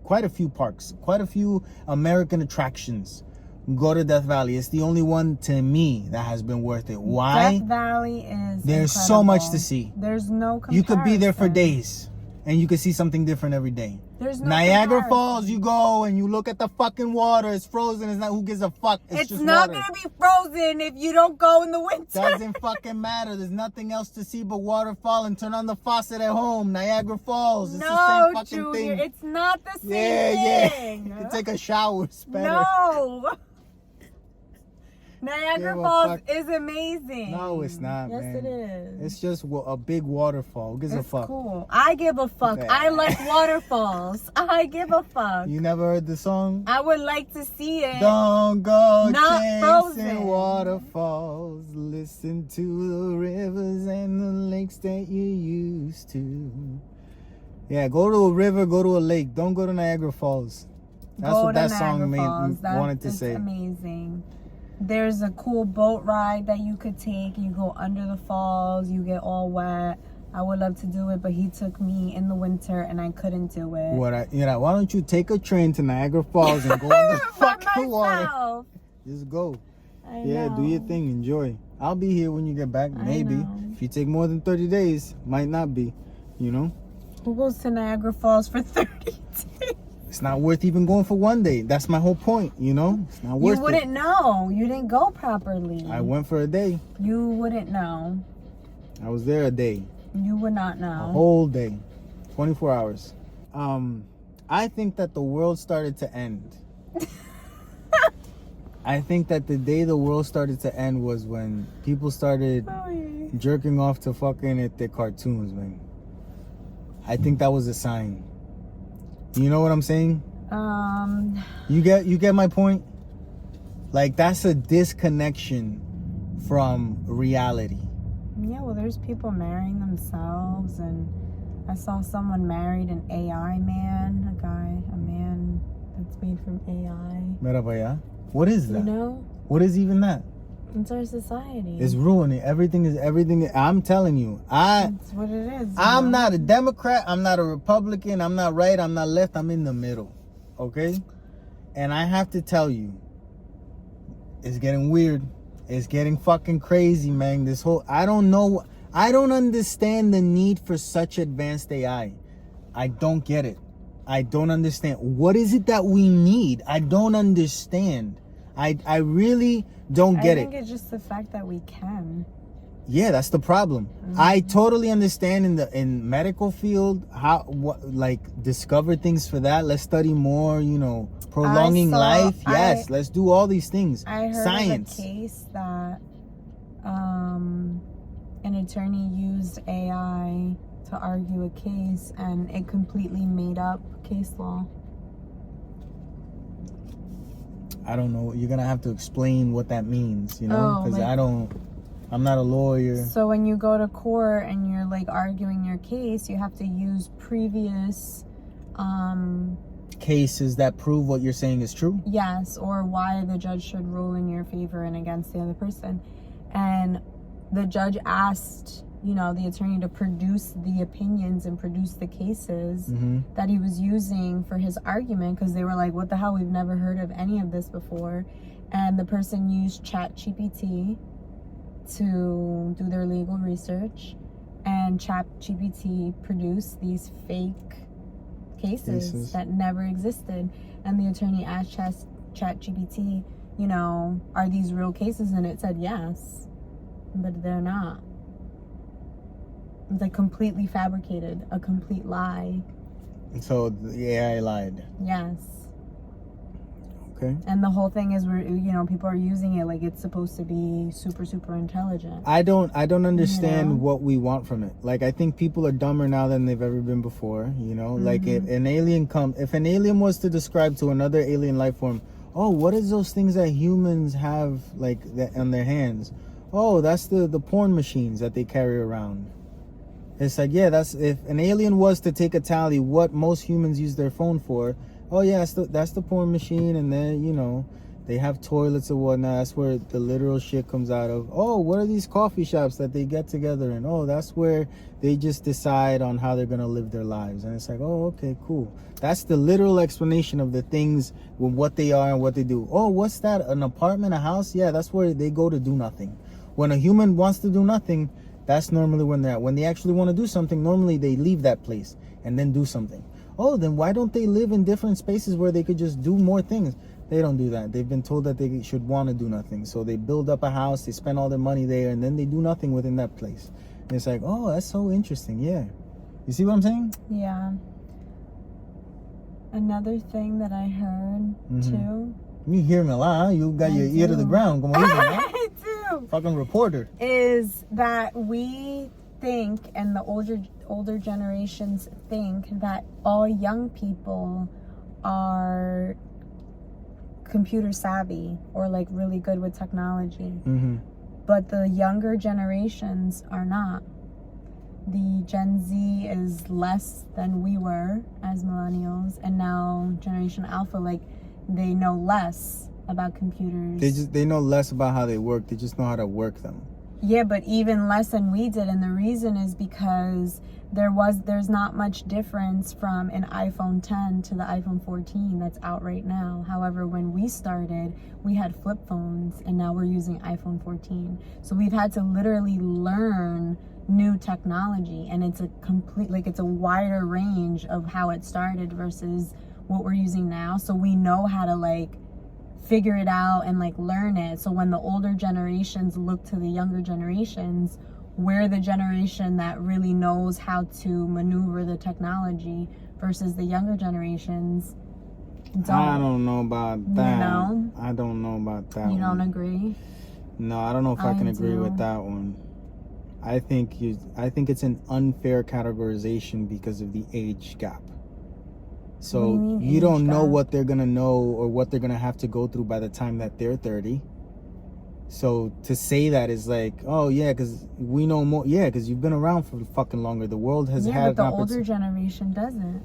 quite a few parks, quite a few American attractions. Go to Death Valley. It's the only one to me that has been worth it. Why? Death Valley is There's incredible. so much to see. There's no comparison. You could be there for days. and you can see something different every day. There's no Niagara comparison. Falls, you go and you look at the fucking water. It's frozen. It's not. Who gives a fuck? It's just not water. gonna be frozen if you don't go in the winter. Doesn't fucking matter. There's nothing else to see but waterfall, and turn on the faucet at home. Niagara Falls. It's the No, same fucking Junior, thing. it's not the same Yeah. thing. You can take a shower. It's better. No. Niagara Give a Falls fuck. is amazing. No, it's not, Yes, man. it is. It's just a big waterfall. Who gives a It's fuck? cool. I give a fuck. Yeah. I like waterfalls. I give a fuck. You never heard the song? I would like to see it. Don't go Not chasing frozen. waterfalls. Listen to the rivers and the lakes that you used to. Yeah, go to a river, go to a lake. Don't go to Niagara Falls. That's Go what to that Niagara song Falls. wanted to It's say. amazing. There's a cool boat ride that you could take. You go under the falls. You get all wet. I would love to do it, but he took me in the winter and I couldn't do it. Why don't you take a train to Niagara Falls and go in the By fucking water? myself. Just go. I Yeah, know. do your thing. Enjoy. I'll be here when you get back. I Maybe. know. If you take more than 30 days, might not be. You know? Who goes to Niagara Falls for 30 days? It's not worth even going for one day. That's my whole point, you know? It's not worth You wouldn't know. You didn't go properly. I went for a day. You wouldn't know. I was there a day. You would not A know. whole day. 24 hours. I think that the world started to end. I think that the day the world started to end was when people started Oh, yeah. jerking off to fucking at their cartoons, man. I think that was a sign. You know what I'm saying? You get my point? Like, that's a disconnection from reality. Yeah, well, there's people marrying themselves, and I saw someone married an AI man, a man that's made from AI. Mira pa allá. What is that? You know, What is even that? it's our society. It's ruining everything. I'm telling you, That's what it is. you I'm know? not a Democrat. I'm not a Republican. I'm not right. I'm not left. I'm in the middle. Okay? And I have to tell you, it's getting weird. It's getting fucking crazy, man. I don't know. I don't understand the need for such advanced AI. I don't get it. I don't understand. What is it that we need? I don't understand. I really don't get I think it. it's just the fact that we can. Yeah, that's the problem. I totally understand in medical field discover things for that. Let's study more, prolonging life. Yes, let's do all these things. I heard Science. of a case that an attorney used AI to argue a case, and it completely made up case law. I don't know. You're gonna have to explain what that means, because like- I'm not a lawyer. So when you go to court and you're like arguing your case, you have to use previous Cases that prove what you're saying is true. yes, or why the judge should rule in your favor and against the other person. And the judge asked, the attorney to produce the opinions and produce the cases that he was using for his argument, because they were like, what the hell, we've never heard of any of this before. And the person used ChatGPT to do their legal research, and ChatGPT produced these fake cases that never existed. And the attorney asked ChatGPT, are these real cases? And it said yes, but they're not. It's like completely fabricated, a complete lie. So the AI lied. Yes. Okay. And the whole thing is, people are using it like it's supposed to be super, super intelligent. I don't understand what we want from it. Like, I think people are dumber now than they've ever been before. Like if an alien was to describe to another alien life form, oh, what is those things that humans have on their hands? Oh, that's the porn machines that they carry around. It's like, yeah, that's if an alien was to take a tally what most humans use their phone for. Oh yeah, that's the porn machine, and then they have toilets and whatnot. That's where the literal shit comes out of. Oh, what are these coffee shops that they get together in? Oh, that's where they just decide on how they're gonna live their lives. And it's like, oh, okay, cool. That's the literal explanation of the things with what they are and what they do. Oh, what's that? An apartment, a house? Yeah, that's where they go to do nothing. When a human wants to do nothing, that's normally when they're at. When they actually want to do something, normally they leave that place. and then do something. Oh, then why don't they live in different spaces where they could just do more things? They don't do that. They've been told that they should want to do nothing. So they build up a house, they spend all their money there, and then they do nothing within that place. And it's like, oh, that's so interesting. Yeah. You see what I'm saying? Yeah. Another thing that I heard, too. You hear me a lot, huh? You got your ear to the ground. Como dicen, huh? I do. Fucking reporter. Is that we think, and the older generations think, that all young people are computer savvy or like really good with technology. But the younger generations are not. The Gen Z is less than we were as millennials, and now Generation Alpha, like, they know less about computers. They know less about how they work. They just know how to work them. Yeah, but even less than we did, and the reason is because there's not much difference from an iPhone 10 to the iPhone 14 that's out right now. However, when we started, we had flip phones, and now we're using iPhone 14. So we've had to literally learn new technology, and it's a wider range of how it started versus what we're using now. So we know how to like figure it out and like learn it. So when the older generations look to the younger generations, we're the generation that really knows how to maneuver the technology versus the younger generations don't. I don't know about that. You know? I don't know about that. You don't agree? No, I don't know if I can agree with that one. I think it's an unfair categorization because of the age gap. So you don't know what they're gonna know or what they're gonna have to go through by the time that they're 30. So to say that is like, oh yeah, because we know more. Yeah, because you've been around for fucking longer. The world has had. But the older generation doesn't.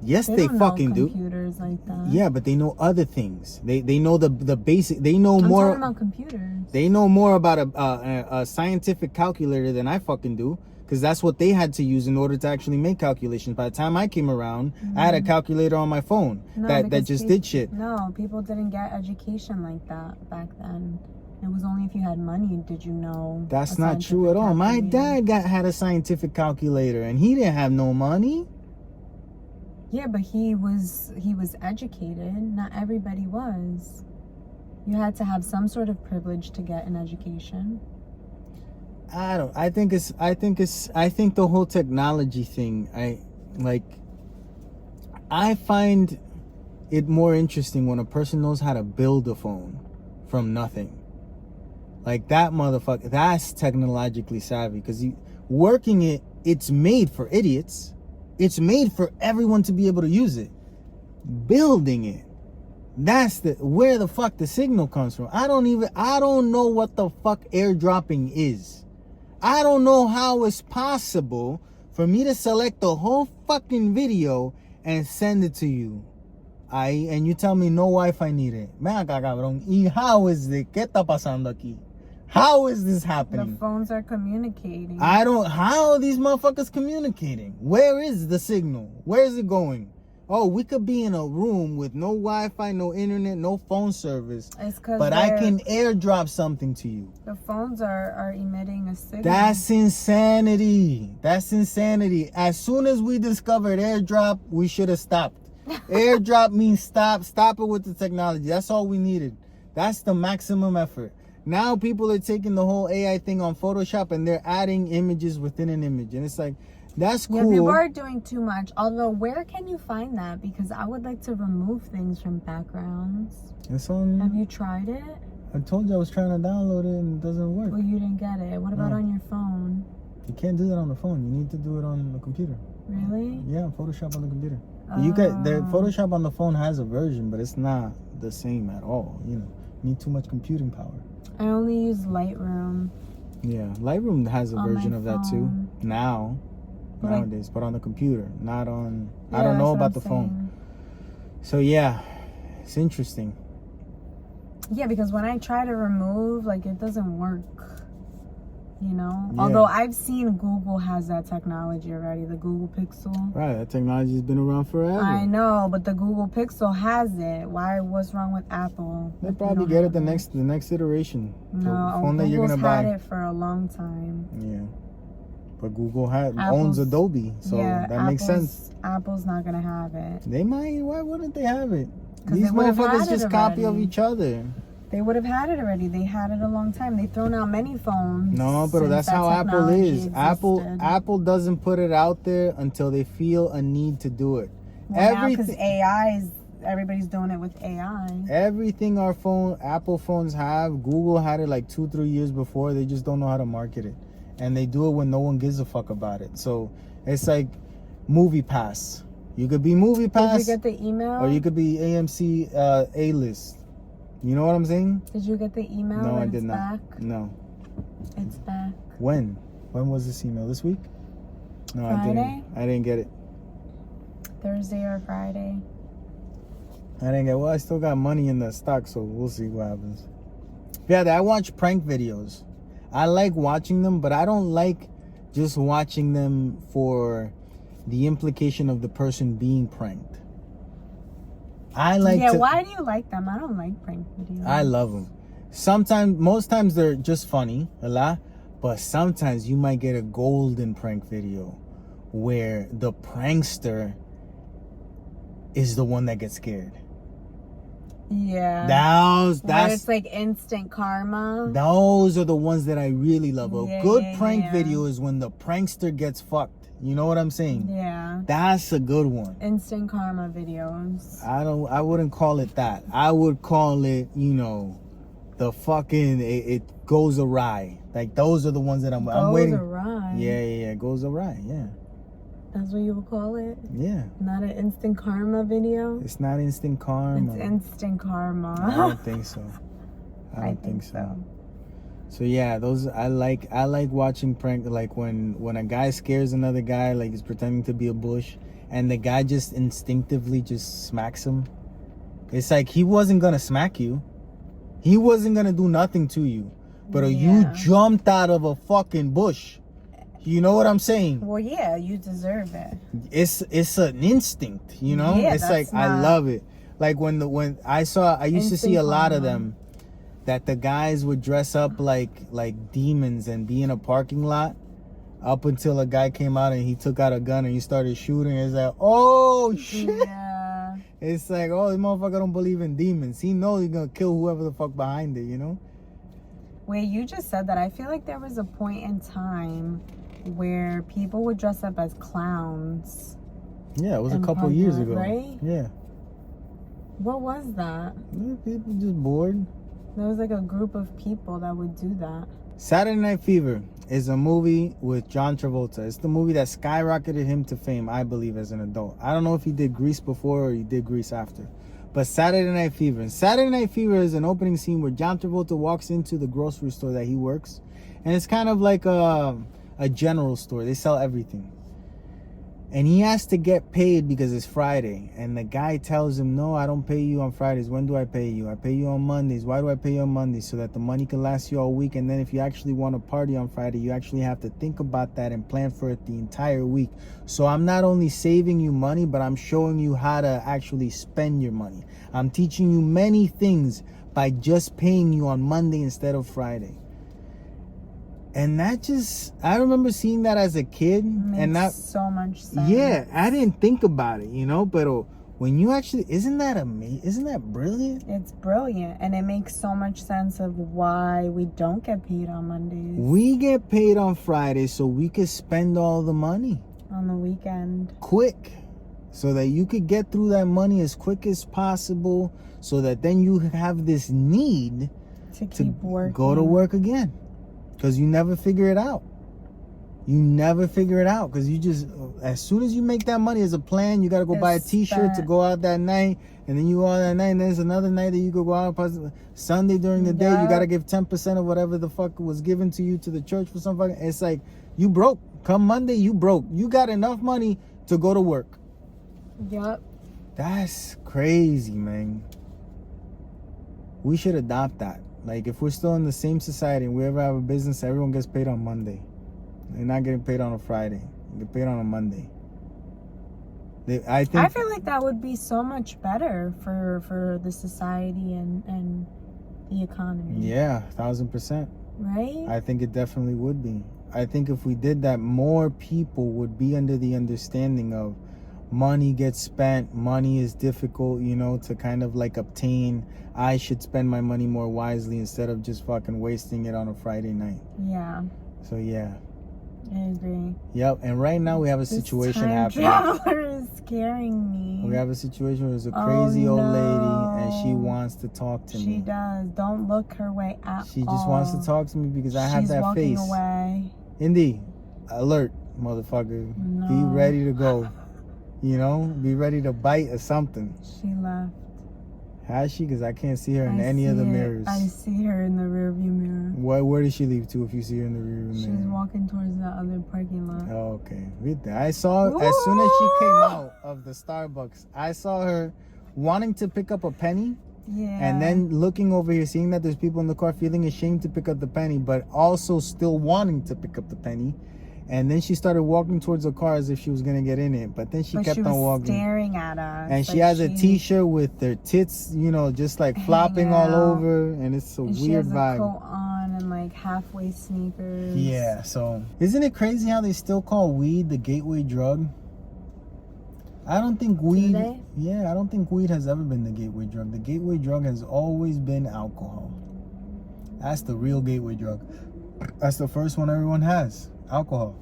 Yes, they fucking do. Computers like that. Yeah, but they know other things. They know the basic. They know more. I'm talking about computers. They know more about a scientific calculator than I fucking do, because that's what they had to use in order to actually make calculations. By the time I came around, I had a calculator on my phone that just did shit. No, people didn't get education like that back then. It was only if you had money did you know. That's not true at all. My dad had a scientific calculator, and he didn't have no money. Yeah, but he was educated. Not everybody was. You had to have some sort of privilege to get an education. I think the whole technology thing, I find it more interesting when a person knows how to build a phone from nothing. Like that motherfucker, that's technologically savvy, because working it, it's made for idiots. It's made for everyone to be able to use it. Building it, that's where the fuck the signal comes from. I don't know what the fuck airdropping is. I don't know how it's possible for me to select the whole fucking video and send it to you. And you tell me no Wi-Fi needed. Man, cabrón. ¿Y how is it? ¿Qué está pasando aquí? How is this happening? The phones are communicating. How are these motherfuckers communicating? Where is the signal? Where is it going? Oh, we could be in a room with no Wi-Fi, no internet, no phone service. But I can airdrop something to you. The phones are emitting a signal. That's insanity. That's insanity. As soon as we discovered airdrop, we should have stopped. Airdrop means stop. Stop it with the technology. That's all we needed. That's the maximum effort. Now people are taking the whole AI thing on Photoshop and they're adding images within an image. And it's like, that's cool. Yeah, people are doing too much. Although, where can you find that? Because I would like to remove things from backgrounds. Have you tried it? I told you I was trying to download it and it doesn't work. Well, you didn't get it. What about on your phone? You can't do that on the phone. You need to do it on the computer. Really? Yeah, Photoshop on the computer. Photoshop on the phone has a version, but it's not the same at all. You need too much computing power. I only use Lightroom. Yeah, Lightroom has a version of that too nowadays, but on the computer, not on. I don't know about the phone. So yeah, it's interesting. Yeah, because when I try to remove, it doesn't work. Yeah. Although I've seen Google has that technology already, the Google Pixel. Right, that technology has been around forever. I know, but the Google Pixel has it. What's wrong with Apple? They'll probably get it the next iteration. No, phone that you're gonna buy. had it for a long time. Yeah. But Google owns Adobe, so that makes sense. Apple's not gonna have it. They might. Why wouldn't they have it? 'Cause These motherfuckers just copy of already. each other. They would have had it already. They had it a long time. They've thrown out many phones. No, but that's how Apple is. Apple doesn't put it out there until they feel a need to do it. Well, now because everybody's doing it with AI. Everything Apple phones have, Google had it like 2-3 years before. They just don't know how to market it. And they do it when no one gives a fuck about it. So it's like Movie Pass. You could be Movie Pass. Did you get the email? Or you could be AMC A-list. You know what I'm saying? Did you get the email? No, I did not. Back? No. It's back. When? When was this email? This week? No, Friday? I didn't get it. Thursday or Friday. I didn't get. Well, I still got money in the stock, so we'll see what happens. Yeah, I watch prank videos. I like watching them, but I don't like just watching them for the implication of the person being pranked. Why do you like them? I don't like prank videos. I love them. Most times they're just funny, a lot, but sometimes you might get a golden prank video where the prankster is the one that gets scared. Yeah. That's it's like instant karma. Those are the ones that I really love. A good prank video is when the prankster gets fucked. You know what I'm saying? Yeah. That's a good one. Instant karma videos. I wouldn't call it that. I would call it, the fucking it goes awry. Like those are the ones that I'm waiting. Goes awry. Yeah, it goes awry. Yeah. That's what you would call it? Yeah. Not an instant karma video? It's not instant karma. It's instant karma. I don't think so. I don't think so. So yeah, those I like watching prank, like when a guy scares another guy, like he's pretending to be a bush, and the guy just instinctively just smacks him. It's like he wasn't gonna smack you. He wasn't gonna do nothing to you. But you jumped out of a fucking bush. You know what I'm saying? Well, yeah, you deserve it. It's an instinct, Yeah, it's like I love it. Like when I used to see a lot of them, that the guys would dress up like demons and be in a parking lot, up until a guy came out and he took out a gun and he started shooting. It's like, oh shit. Yeah. It's like, oh, this motherfucker don't believe in demons. He knows he's gonna kill whoever the fuck behind it, Wait, you just said that. I feel like there was a point in time where people would dress up as clowns. Yeah, it was a couple years ago. Right? Yeah. What was that? People just bored. There was like a group of people that would do that. Saturday Night Fever is a movie with John Travolta. It's the movie that skyrocketed him to fame, I believe, as an adult. I don't know if he did Grease before or he did Grease after. But Saturday Night Fever. And Saturday Night Fever is an opening scene where John Travolta walks into the grocery store that he works. And it's kind of like a general store. They sell everything. And he has to get paid because it's Friday. And the guy tells him, no, I don't pay you on Fridays. When do I pay you? I pay you on Mondays. Why do I pay you on Mondays? So that the money can last you all week. And then if you actually want to party on Friday, you actually have to think about that and plan for it the entire week. So I'm not only saving you money, but I'm showing you how to actually spend your money. I'm teaching you many things by just paying you on Monday instead of Friday. And I remember seeing that as a kid. Makes so much sense. Yeah, I didn't think about it, but when you actually, isn't that amazing? Isn't that brilliant? It's brilliant. And it makes so much sense of why we don't get paid on Mondays. We get paid on Fridays so we could spend all the money. On the weekend. Quick. So that you could get through that money as quick as possible. So that then you have this need to keep working. Go to work again. Because you never figure it out. Because you just, as soon as you make that money as a plan, you got to go buy a t-shirt to go out that night. And then you go out that night, and then there's another night that you could go out. Sunday during the day, you got to give 10% of whatever the fuck was given to you to the church for some fucking. It's like, you broke. Come Monday, you broke. You got enough money to go to work. Yup. That's crazy, man. We should adopt that. Like, if we're still in the same society and we ever have a business, everyone gets paid on Monday. They're not getting paid on a Friday. They get paid on a Monday. I feel like that would be so much better for the society and the economy. Yeah, 1,000%. Right? I think it definitely would be. I think if we did that, more people would be under the understanding of money gets spent, money is difficult, you know, to kind of like obtain. I should spend my money more wisely instead of just fucking wasting it on a Friday night. Yeah. So yeah. I agree. Yep, and right now we have a situation happening. Traveler is scaring me. We have a situation where there's a crazy old lady and she wants to talk to me. She does. Don't look her way at all. She just wants to talk to me because I have that face. She's walking away. Indy, alert, motherfucker. No. Be ready to go. You know, be ready to bite or something. She left. Has she? Because I can't see her in any of the mirrors. I see her in the rearview mirror. Where did she leave to if you see her in the rearview mirror? She's walking towards the other parking lot. Oh, okay. I saw, as soon as she came out of the Starbucks, I saw her wanting to pick up a penny. Yeah. And then looking over here, seeing that there's people in the car, feeling ashamed to pick up the penny, but also still wanting to pick up the penny. And then she started walking towards the car as if she was going to get in it. But then she kept on walking. Staring at us. And she has a t-shirt with her tits, you know, just like flopping all over. And it's a weird vibe. She has a coat on and like halfway sneakers. Yeah, so. Isn't it crazy how they still call weed the gateway drug? I don't think weed. Do they? Yeah, I don't think weed has ever been the gateway drug. The gateway drug has always been alcohol. That's the real gateway drug. That's the first one everyone has. Alcohol.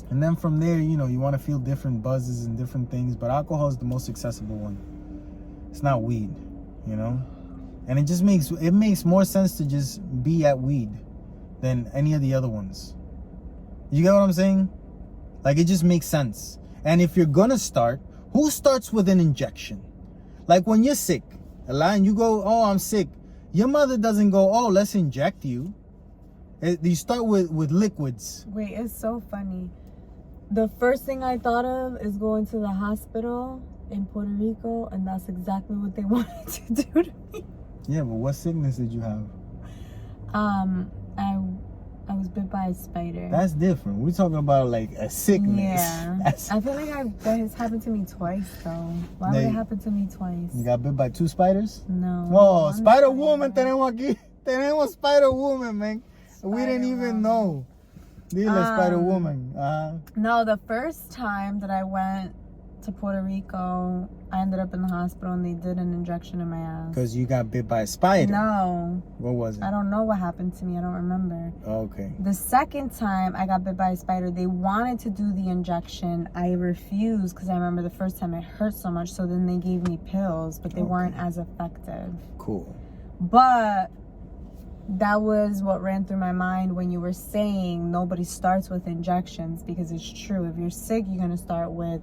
And then from there, you know, you want to feel different buzzes and different things, but alcohol is the most accessible one. It's not weed, you know? And it makes more sense to just be at weed than any of the other ones. You get what I'm saying? Like, it just makes sense. And if you're gonna start, who starts with an injection? Like when you're sick, and you go, oh, I'm sick. Your mother doesn't go, oh, let's inject you. You start with liquids. Wait, it's so funny. The first thing I thought of is going to the hospital in Puerto Rico, and that's exactly what they wanted to do to me. Yeah, but what sickness did you have? I was bit by a spider. That's different. We're talking about like a sickness. Yeah. I feel like that has happened to me twice, though. Why would it happen to me twice? You got bit by 2 spiders? No. Oh, Spider Woman, tenemos aquí. Tenemos Spider Woman, man. We didn't even know. Dile, Spider Woman. No, the first time that I went to Puerto Rico, I ended up in the hospital and they did an injection in my ass. Because you got bit by a spider? No. What was it? I don't know what happened to me. I don't remember. Okay. The second time I got bit by a spider, they wanted to do the injection. I refused because I remember the first time it hurt so much. So then they gave me pills, but they weren't as effective. Cool. But that was what ran through my mind when you were saying nobody starts with injections, because it's true. If you're sick, you're going to start with,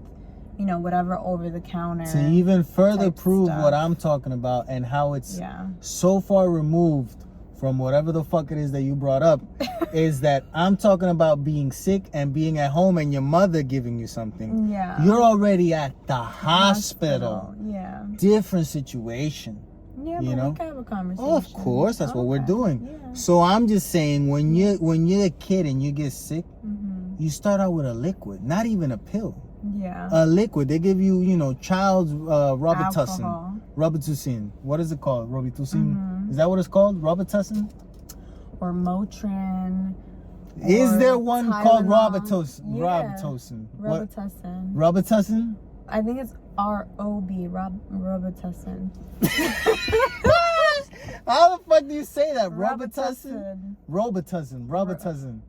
you know, whatever over the counter. To even further prove what I'm talking about and how it's so far removed from whatever the fuck it is that you brought up, is that I'm talking about being sick and being at home and your mother giving you something. Yeah. You're already at the hospital. Yeah. Different situation. Yeah, you but know? we can have a conversation. Oh, of course, that's what we're doing. Yeah. So I'm just saying, when you're a kid and you get sick, you start out with a liquid, not even a pill. Yeah. A liquid. They give you, you know, child's Robitussin. Alcohol. Robitussin. What is it called? Robitussin? Is that what it's called? Robitussin? Or Motrin. Is there one called Robitussin? Yeah. Robitussin. Robitussin. Robitussin? I think it's R-O-B, Robitussin. How the fuck do you say that? Robitussin? Robitussin. Robitussin.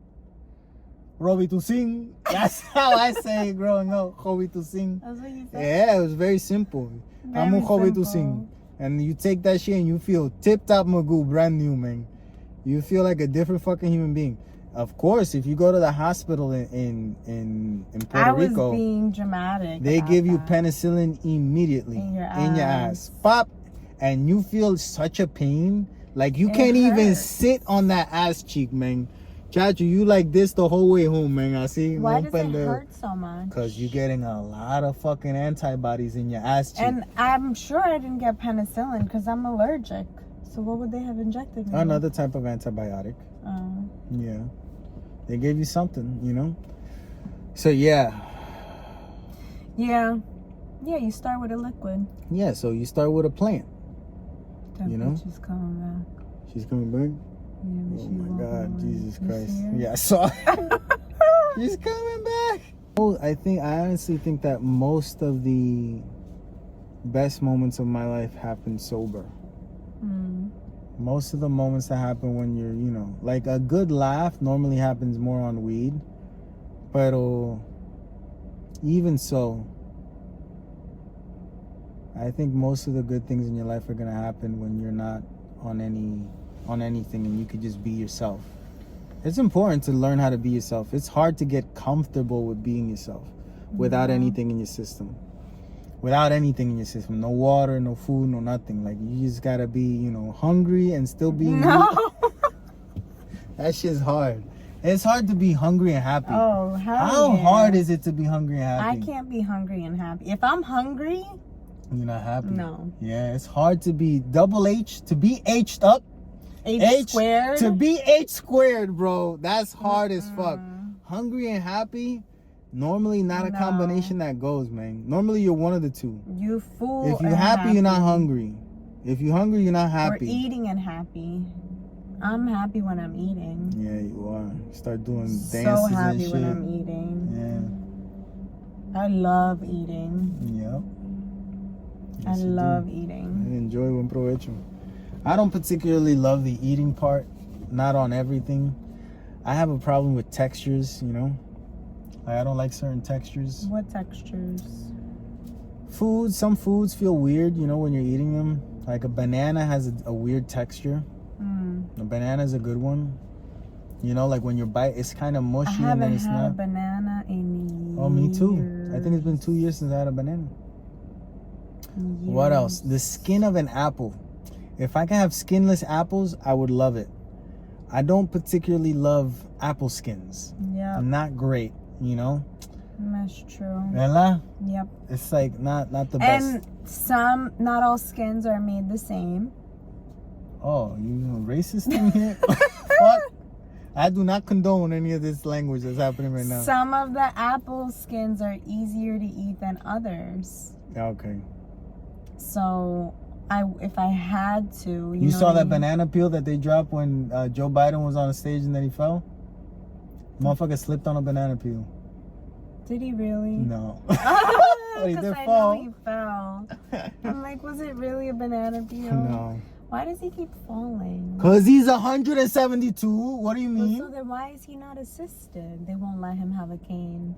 Robitussin. That's how I say it growing up. Robitussin. That's what you said? Yeah, it was very simple. I'm a Robitussin. And you take that shit and you feel tip-top magoo, brand new, man. You feel like a different fucking human being. Of course, if you go to the hospital in Puerto Rico, I was being dramatic. They give you penicillin immediately in your ass. Pop, and you feel such a pain. Like you can't even sit on that ass cheek, man. Chacho, you like this the whole way home, man. I see. Why does it hurt so much? Because you're getting a lot of fucking antibodies in your ass cheek. And I'm sure I didn't get penicillin because I'm allergic. So what would they have injected me? Another type of antibiotic. Yeah. They gave you something, you know? So, yeah. Yeah. Yeah, you start with a liquid. Yeah, so you start with a plant. That you know? She's coming back. She's coming back? Yeah, oh my God, Jesus Christ. You see her? Yeah, I saw it. She's coming back. Oh, I honestly think that most of the best moments of my life happen sober. Most of the moments that happen when you're, you know, like a good laugh normally happens more on weed. Pero even so, I think most of the good things in your life are gonna happen when you're not on anything and you could just be yourself. It's important to learn how to be yourself. It's hard to get comfortable with being yourself without anything in your system. Without anything in your system. No water, no food, no nothing. Like, you just gotta be, you know, hungry and still be... No. That shit's hard. It's hard to be hungry and happy. Oh, how hard is it to be hungry and happy? I can't be hungry and happy. If I'm hungry... You're not happy? No. Yeah, it's hard to be double H, to be H'd up. H squared? To be H squared, bro. That's hard as fuck. Hungry and happy... Normally not a combination that goes, man. Normally you're one of the two. You fool. If you're happy, you're not hungry. If you're hungry, you're not happy. Or eating and happy. I'm happy when I'm eating. Yeah, you are. Start doing dances so happy and shit. when I'm eating. Yeah. I love eating. Yep. I love eating. I enjoy buen provecho. I don't particularly love the eating part. Not on everything. I have a problem with textures, you know. I don't like certain textures. What textures? Foods. Some foods feel weird, you know, when you're eating them. Like a banana has a weird texture. A banana is a good one. You know, like when you bite, it's kind of mushy and then it's not. I haven't had a banana in years. Oh, me too. I think it's been 2 years since I had a banana. What else? The skin of an apple. If I can have skinless apples, I would love it. I don't particularly love apple skins. Yeah. Not great. You know, that's true. Ella? Yep. It's like not the best. And not all skins are made the same. Oh, you racist in here? Fuck. I do not condone any of this language that's happening right now. Some of the apple skins are easier to eat than others. Okay. So, if I had to, you saw that banana peel that they dropped when Joe Biden was on the stage and then he fell? Motherfucker slipped on a banana peel. Did he really? No. Because he did I fall. know he fell. I'm like, was it really a banana peel? No. Why does he keep falling? Because he's 172. What do you mean? So then why is he not assisted? They won't let him have a cane.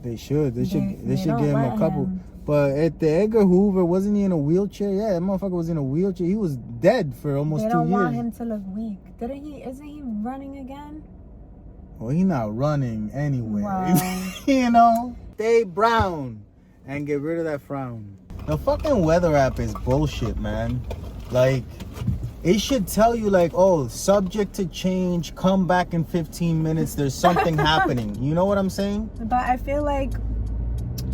They should. They should give him a couple. Him. But at the Edgar Hoover, wasn't he in a wheelchair? Yeah, that motherfucker was in a wheelchair. He was dead for almost 2 years. They don't want him to look weak. Isn't he running again? Well, he not running anyway. Wow. You know? Stay brown and get rid of that frown. The fucking weather app is bullshit, man. Like, it should tell you, like, oh, subject to change, come back in 15 minutes, there's something happening. You know what I'm saying? But I feel like,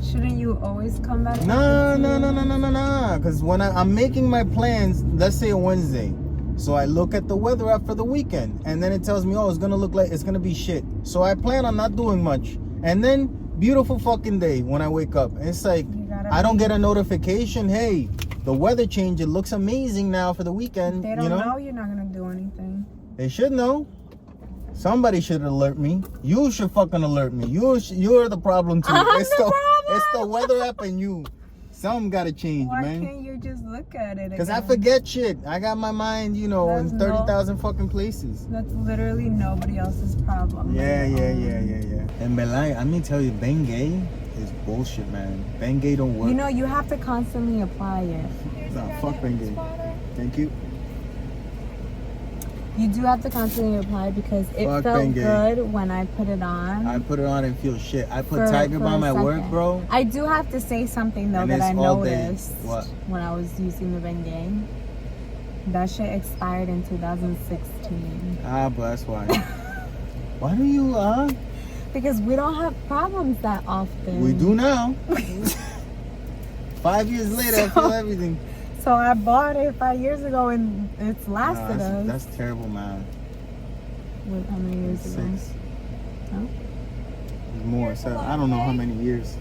shouldn't you always come back? No. Because when I'm making my plans, let's say a Wednesday. So I look at the weather app for the weekend, and then it tells me, oh, it's gonna be shit. So I plan on not doing much, and then beautiful fucking day when I wake up. And it's like I don't get a notification. Hey, the weather change. It looks amazing now for the weekend. They don't know you're not gonna do anything. They should know. Somebody should alert me. You should fucking alert me. You're the problem too. It's the weather app and you. Something gotta change, man. Why can't you just look at it? Because I forget shit. I got my mind, you know, in 30,000 fucking places. That's literally nobody else's problem. Yeah. And Belay, let me tell you, Bengay is bullshit, man. Bengay don't work. You know, you have to constantly apply it. Nah, fuck Bengay. Thank you. You do have to constantly apply because it felt good when I put it on. I put it on and feel shit. I put Tiger Balm at work, bro. I do have to say something though that I noticed when I was using the Bengay. That shit expired in 2016. But that's why. Why do you, Because we don't have problems that often. We do now. 5 years later, I feel everything. So I bought it 5 years ago and it's lasted us. That's terrible, man. How many years ago? 6. No? More. So I don't know how many years.